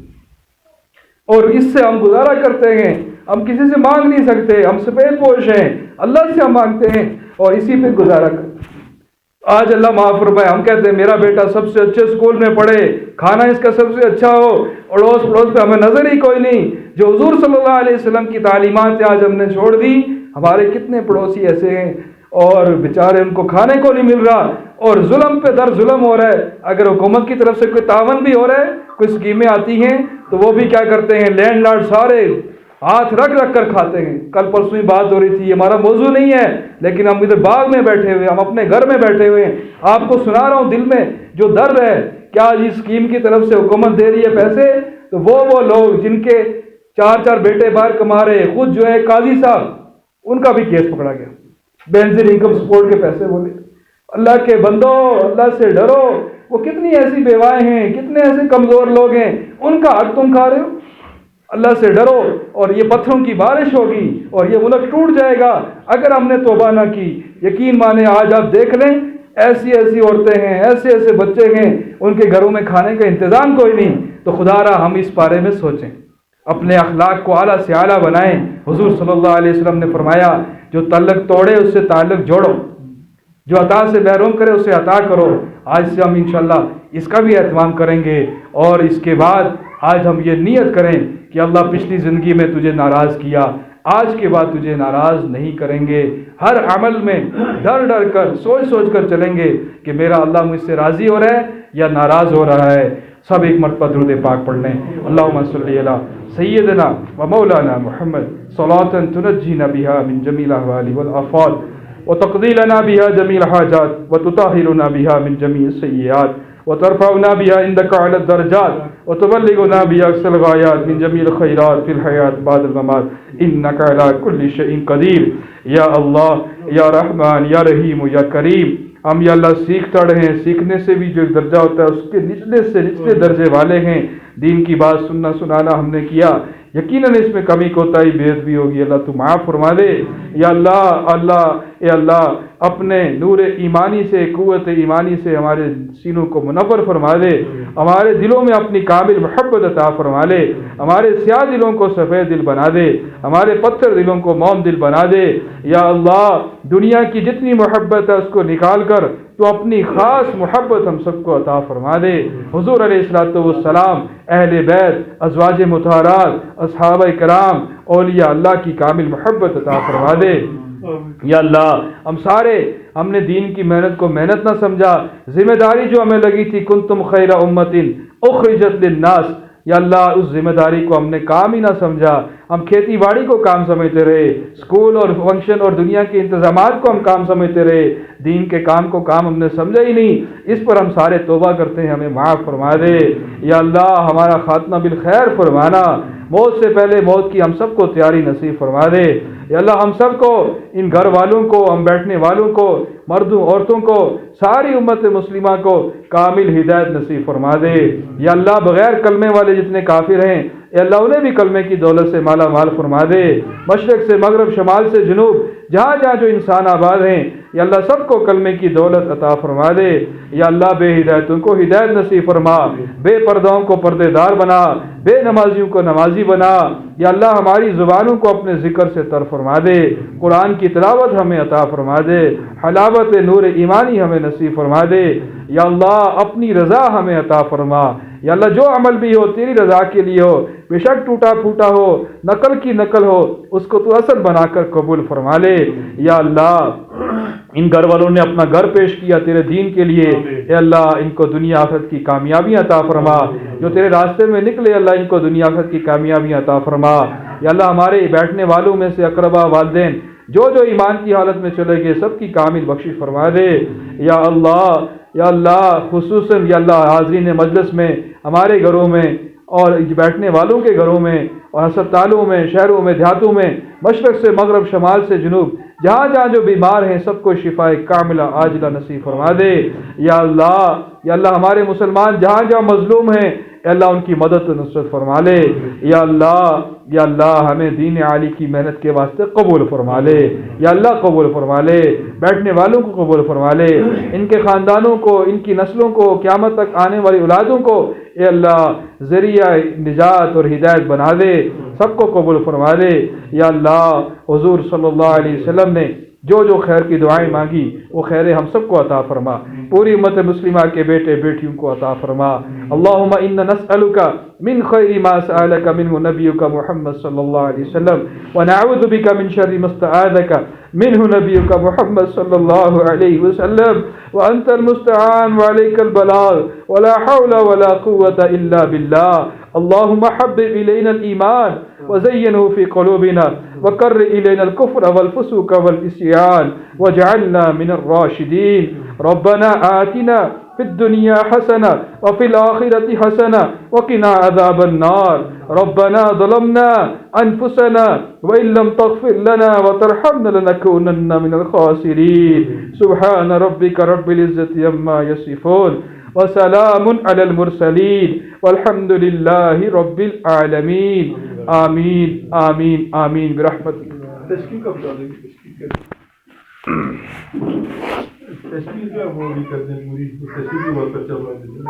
اور اس سے ہم گزارا کرتے ہیں۔ ہم کسی سے مانگ نہیں سکتے، ہم سفید پوش ہیں، اللہ سے ہم مانگتے ہیں اور اسی پہ گزارا کرتے ہیں۔ آج اللہ معاف فرمائے، ہم کہتے ہیں میرا بیٹا سب سے اچھے اسکول میں پڑھے، کھانا اس کا سب سے اچھا ہو، اڑوس پڑوس پہ ہمیں نظر ہی کوئی نہیں۔ جو حضور صلی اللہ علیہ وسلم کی تعلیمات آج ہم نے چھوڑ دی۔ ہمارے کتنے پڑوسی ایسے ہیں اور بیچارے ان کو کھانے کو نہیں مل رہا اور ظلم پہ در ظلم ہو رہا ہے۔ اگر حکومت کی طرف سے کوئی تعاون بھی ہو رہا ہے، کوئی اسکیمیں آتی ہیں تو وہ بھی کیا کرتے ہیں، لینڈ لارڈ سارے ہاتھ رکھ رکھ کر کھاتے ہیں۔ کل پرسوں ہی بات ہو رہی تھی، یہ ہمارا موضوع نہیں ہے لیکن ہم ادھر باغ میں بیٹھے ہوئے، ہم اپنے گھر میں بیٹھے ہوئے ہیں، آپ کو سنا رہا ہوں دل میں جو درد ہے۔ کیا یہ اسکیم کی طرف سے حکومت دے رہی ہے پیسے، تو وہ لوگ جن کے 4 بیٹے باہر کما رہے، خود جو ہے قاضی صاحب، ان کا بھی کیس پکڑا گیا، بینظیر انکم سپورٹ کے پیسے بولے۔ اللہ کے بندو، اللہ سے ڈرو۔ وہ کتنی ایسی بیوائیں ہیں، کتنے ایسے کمزور لوگ ہیں، ان کا حق تم کھا رہے ہو۔ اللہ سے ڈرو اور یہ پتھروں کی بارش ہوگی اور یہ ملک ٹوٹ جائے گا اگر ہم نے توبہ نہ کی۔ یقین مانے آج آپ دیکھ لیں، ایسی ایسی عورتیں ہیں، ایسے ایسے بچے ہیں، ان کے گھروں میں کھانے کا انتظام کوئی نہیں۔ تو خدا را ہم اس بارے میں سوچیں، اپنے اخلاق کو اعلیٰ سے اعلیٰ بنائیں۔ حضور صلی اللہ علیہ وسلم نے فرمایا جو تعلق توڑے اس سے تعلق جوڑو، جو عطا سے محروم کرے اسے عطا کرو۔ آج سے ہم انشاءاللہ اس کا بھی اہتمام کریں گے اور اس کے بعد آج ہم یہ نیت کریں کہ اللہ پچھلی زندگی میں تجھے ناراض کیا، آج کے بعد تجھے ناراض نہیں کریں گے۔ ہر عمل میں ڈر ڈر کر، سوچ سوچ کر چلیں گے کہ میرا اللہ مجھ سے راضی ہو رہا ہے یا ناراض ہو رہا ہے۔ سب ایک مرتبہ درود پاک پڑھ لیں۔ اللہم صلی علی سیدنا و مولانا محمد صلاۃ تنجینا بہا من جمیع الاحوال والآفات وتقضی لنا بها جميع الحاجات وتطهرنا بها من جميع السيئات وترفعنا بها عندك على الدرجات وتبلغنا بها أقصى الغايات من جميع الخيرات في الحياة بعد الممات إنك على كل شيء قدير۔ یا اللہ، یا رحمان، یا رحیم، یا کریم، ہم یا اللہ سیکھتا رہے ہیں، سیکھنے سے بھی جو ایک درجہ ہوتا ہے اس کے نچلے سے نچلے درجے والے ہیں۔ دین کی بات سننا سنانا ہم نے کیا، یقیناً اس میں کمی کوتاہی بے ادبی ہوگی، اللہ تو معاف فرما دے۔ یا اللہ، اللہ اے اللہ اپنے نور ایمانی سے، قوت ایمانی سے ہمارے سینوں کو منور فرما دے، ہمارے دلوں میں اپنی کامل محبت عطا فرما لے، ہمارے سیاہ دلوں کو سفید دل بنا دے، ہمارے پتھر دلوں کو موم دل بنا دے۔ یا اللہ دنیا کی جتنی محبت ہے اس کو نکال کر تو اپنی خاص محبت ہم سب کو عطا فرما دے۔ حضور علیہ الصلوۃ والسلام، اہل بیت، ازواج مطہرات، اصحابہ کرام، اولیاء اللہ کی کامل محبت عطا فرما دے۔ یا اللہ ہم نے دین کی محنت کو محنت نہ سمجھا، ذمہ داری جو ہمیں لگی تھی کنتم خیر امت اخرجت للناس، یا اللہ اس ذمہ داری کو ہم نے کام ہی نہ سمجھا، ہم کھیتی باڑی کو کام سمجھتے رہے، اسکول اور فنکشن اور دنیا کے انتظامات کو ہم کام سمجھتے رہے، دین کے کام کو کام ہم نے سمجھا ہی نہیں۔ اس پر ہم سارے توبہ کرتے ہیں، ہمیں معاف فرما دے۔ یا اللہ ہمارا خاتمہ بالخیر فرمانا، موت سے پہلے موت کی ہم سب کو تیاری نصیب فرما دے۔ یا اللہ ہم سب کو، ان گھر والوں کو، ہم بیٹھنے والوں کو، مردوں عورتوں کو، ساری امت مسلمہ کو کامل ہدایت نصیب فرما دے۔ یا اللہ بغیر کلمے والے جتنے کافر ہیں اے اللہ انہیں بھی کلمے کی دولت سے مالا مال فرما دے، مشرق سے مغرب، شمال سے جنوب، جہاں جہاں جو انسان آباد ہیں یا اللہ سب کو کلمے کی دولت عطا فرما دے۔ یا اللہ بے ہدایتوں کو ہدایت نصیب فرما، بے پردوں کو پردے دار بنا، بے نمازیوں کو نمازی بنا۔ یا اللہ ہماری زبانوں کو اپنے ذکر سے تر فرما دے، قرآن کی تلاوت ہمیں عطا فرما دے، حلاوت نور ایمانی ہمیں نصیب فرما دے۔ یا اللہ اپنی رضا ہمیں عطا فرما۔ یا اللہ جو عمل بھی ہو تیری رضا کے لیے ہو، بے شک ٹوٹا پھوٹا ہو، نقل کی نقل ہو، اس کو تو اصل بنا کر قبول فرما لے۔ یا اللہ ان گھر والوں نے اپنا گھر پیش کیا تیرے دین کے لیے، اے اللہ ان کو دنیا آخرت کی کامیابی عطا فرما۔ جو تیرے راستے میں نکلے اللہ ان کو دنیا آخرت کی کامیابی عطا فرما۔ یا اللہ ہمارے بیٹھنے والوں میں سے اقربا، والدین جو جو ایمان کی حالت میں چلے گئے سب کی کامل بخشش فرما دے۔ یا اللہ خصوصاً یا اللہ حاضرین مجلس میں، ہمارے گھروں میں اور بیٹھنے والوں کے گھروں میں اور ہسپتالوں میں، شہروں میں، دیہاتوں میں، مشرق سے مغرب، شمال سے جنوب، جہاں جہاں جو بیمار ہیں سب کو شفاء کاملہ عاجلہ نصیب فرما دے۔ یا اللہ ہمارے مسلمان جہاں جہاں مظلوم ہیں اے اللہ ان کی مدد و نصرت فرما لے۔ یا اللہ ہمیں دین عالی کی محنت کے واسطے قبول فرما لے۔ یا اللہ قبول فرما لے، بیٹھنے والوں کو قبول فرما لے، ان کے خاندانوں کو، ان کی نسلوں کو، قیامت تک آنے والی اولادوں کو اے اللہ ذریعہ نجات اور ہدایت بنا دے، سب کو قبول فرما دے۔ یا اللہ حضور صلی اللہ علیہ وسلم نے جو جو خیر کی دعائیں مانگی وہ خیر ہم سب کو عطا فرما، پوری امت مسلمہ کے بیٹے بیٹیوں کو عطا فرما۔ اللہم انا نسألک من خیر ما سألک منہ نبیک محمد صلی اللہ علیہ وسلم ونعوذ بک من شر ما استعاذک منہ نبیک محمد صلی اللہ علیہ وسلم وانت المستعان وعلیک البلاغ ولا حول ولا قوة الا باللہ۔ اللہم حبب الینا الایمان وزینہ فی قلوبنا وکر الینا الکفر والفسوق والعصیان واجعلنا من الراشدین۔ ربنا آتنا فی الدنیا حسنہ وفی الآخرۃ حسنہ وقنا عذاب النار۔ ربنا ظلمنا انفسنا وإن لم تغفر لنا وترحمنا لنكونن من الخاسرین۔ سبحان ربک رب العزة عما یصفون وسلام علی المرسلین والحمد للہ رب العالمین۔ آمین آمین آمین برحمتک۔ تشکیل کب ڈالیں گے؟ تشکیل کیا وہ بھی کر دیں پوری تشکیل بھی بہت اچھا بنا دیتے ہیں۔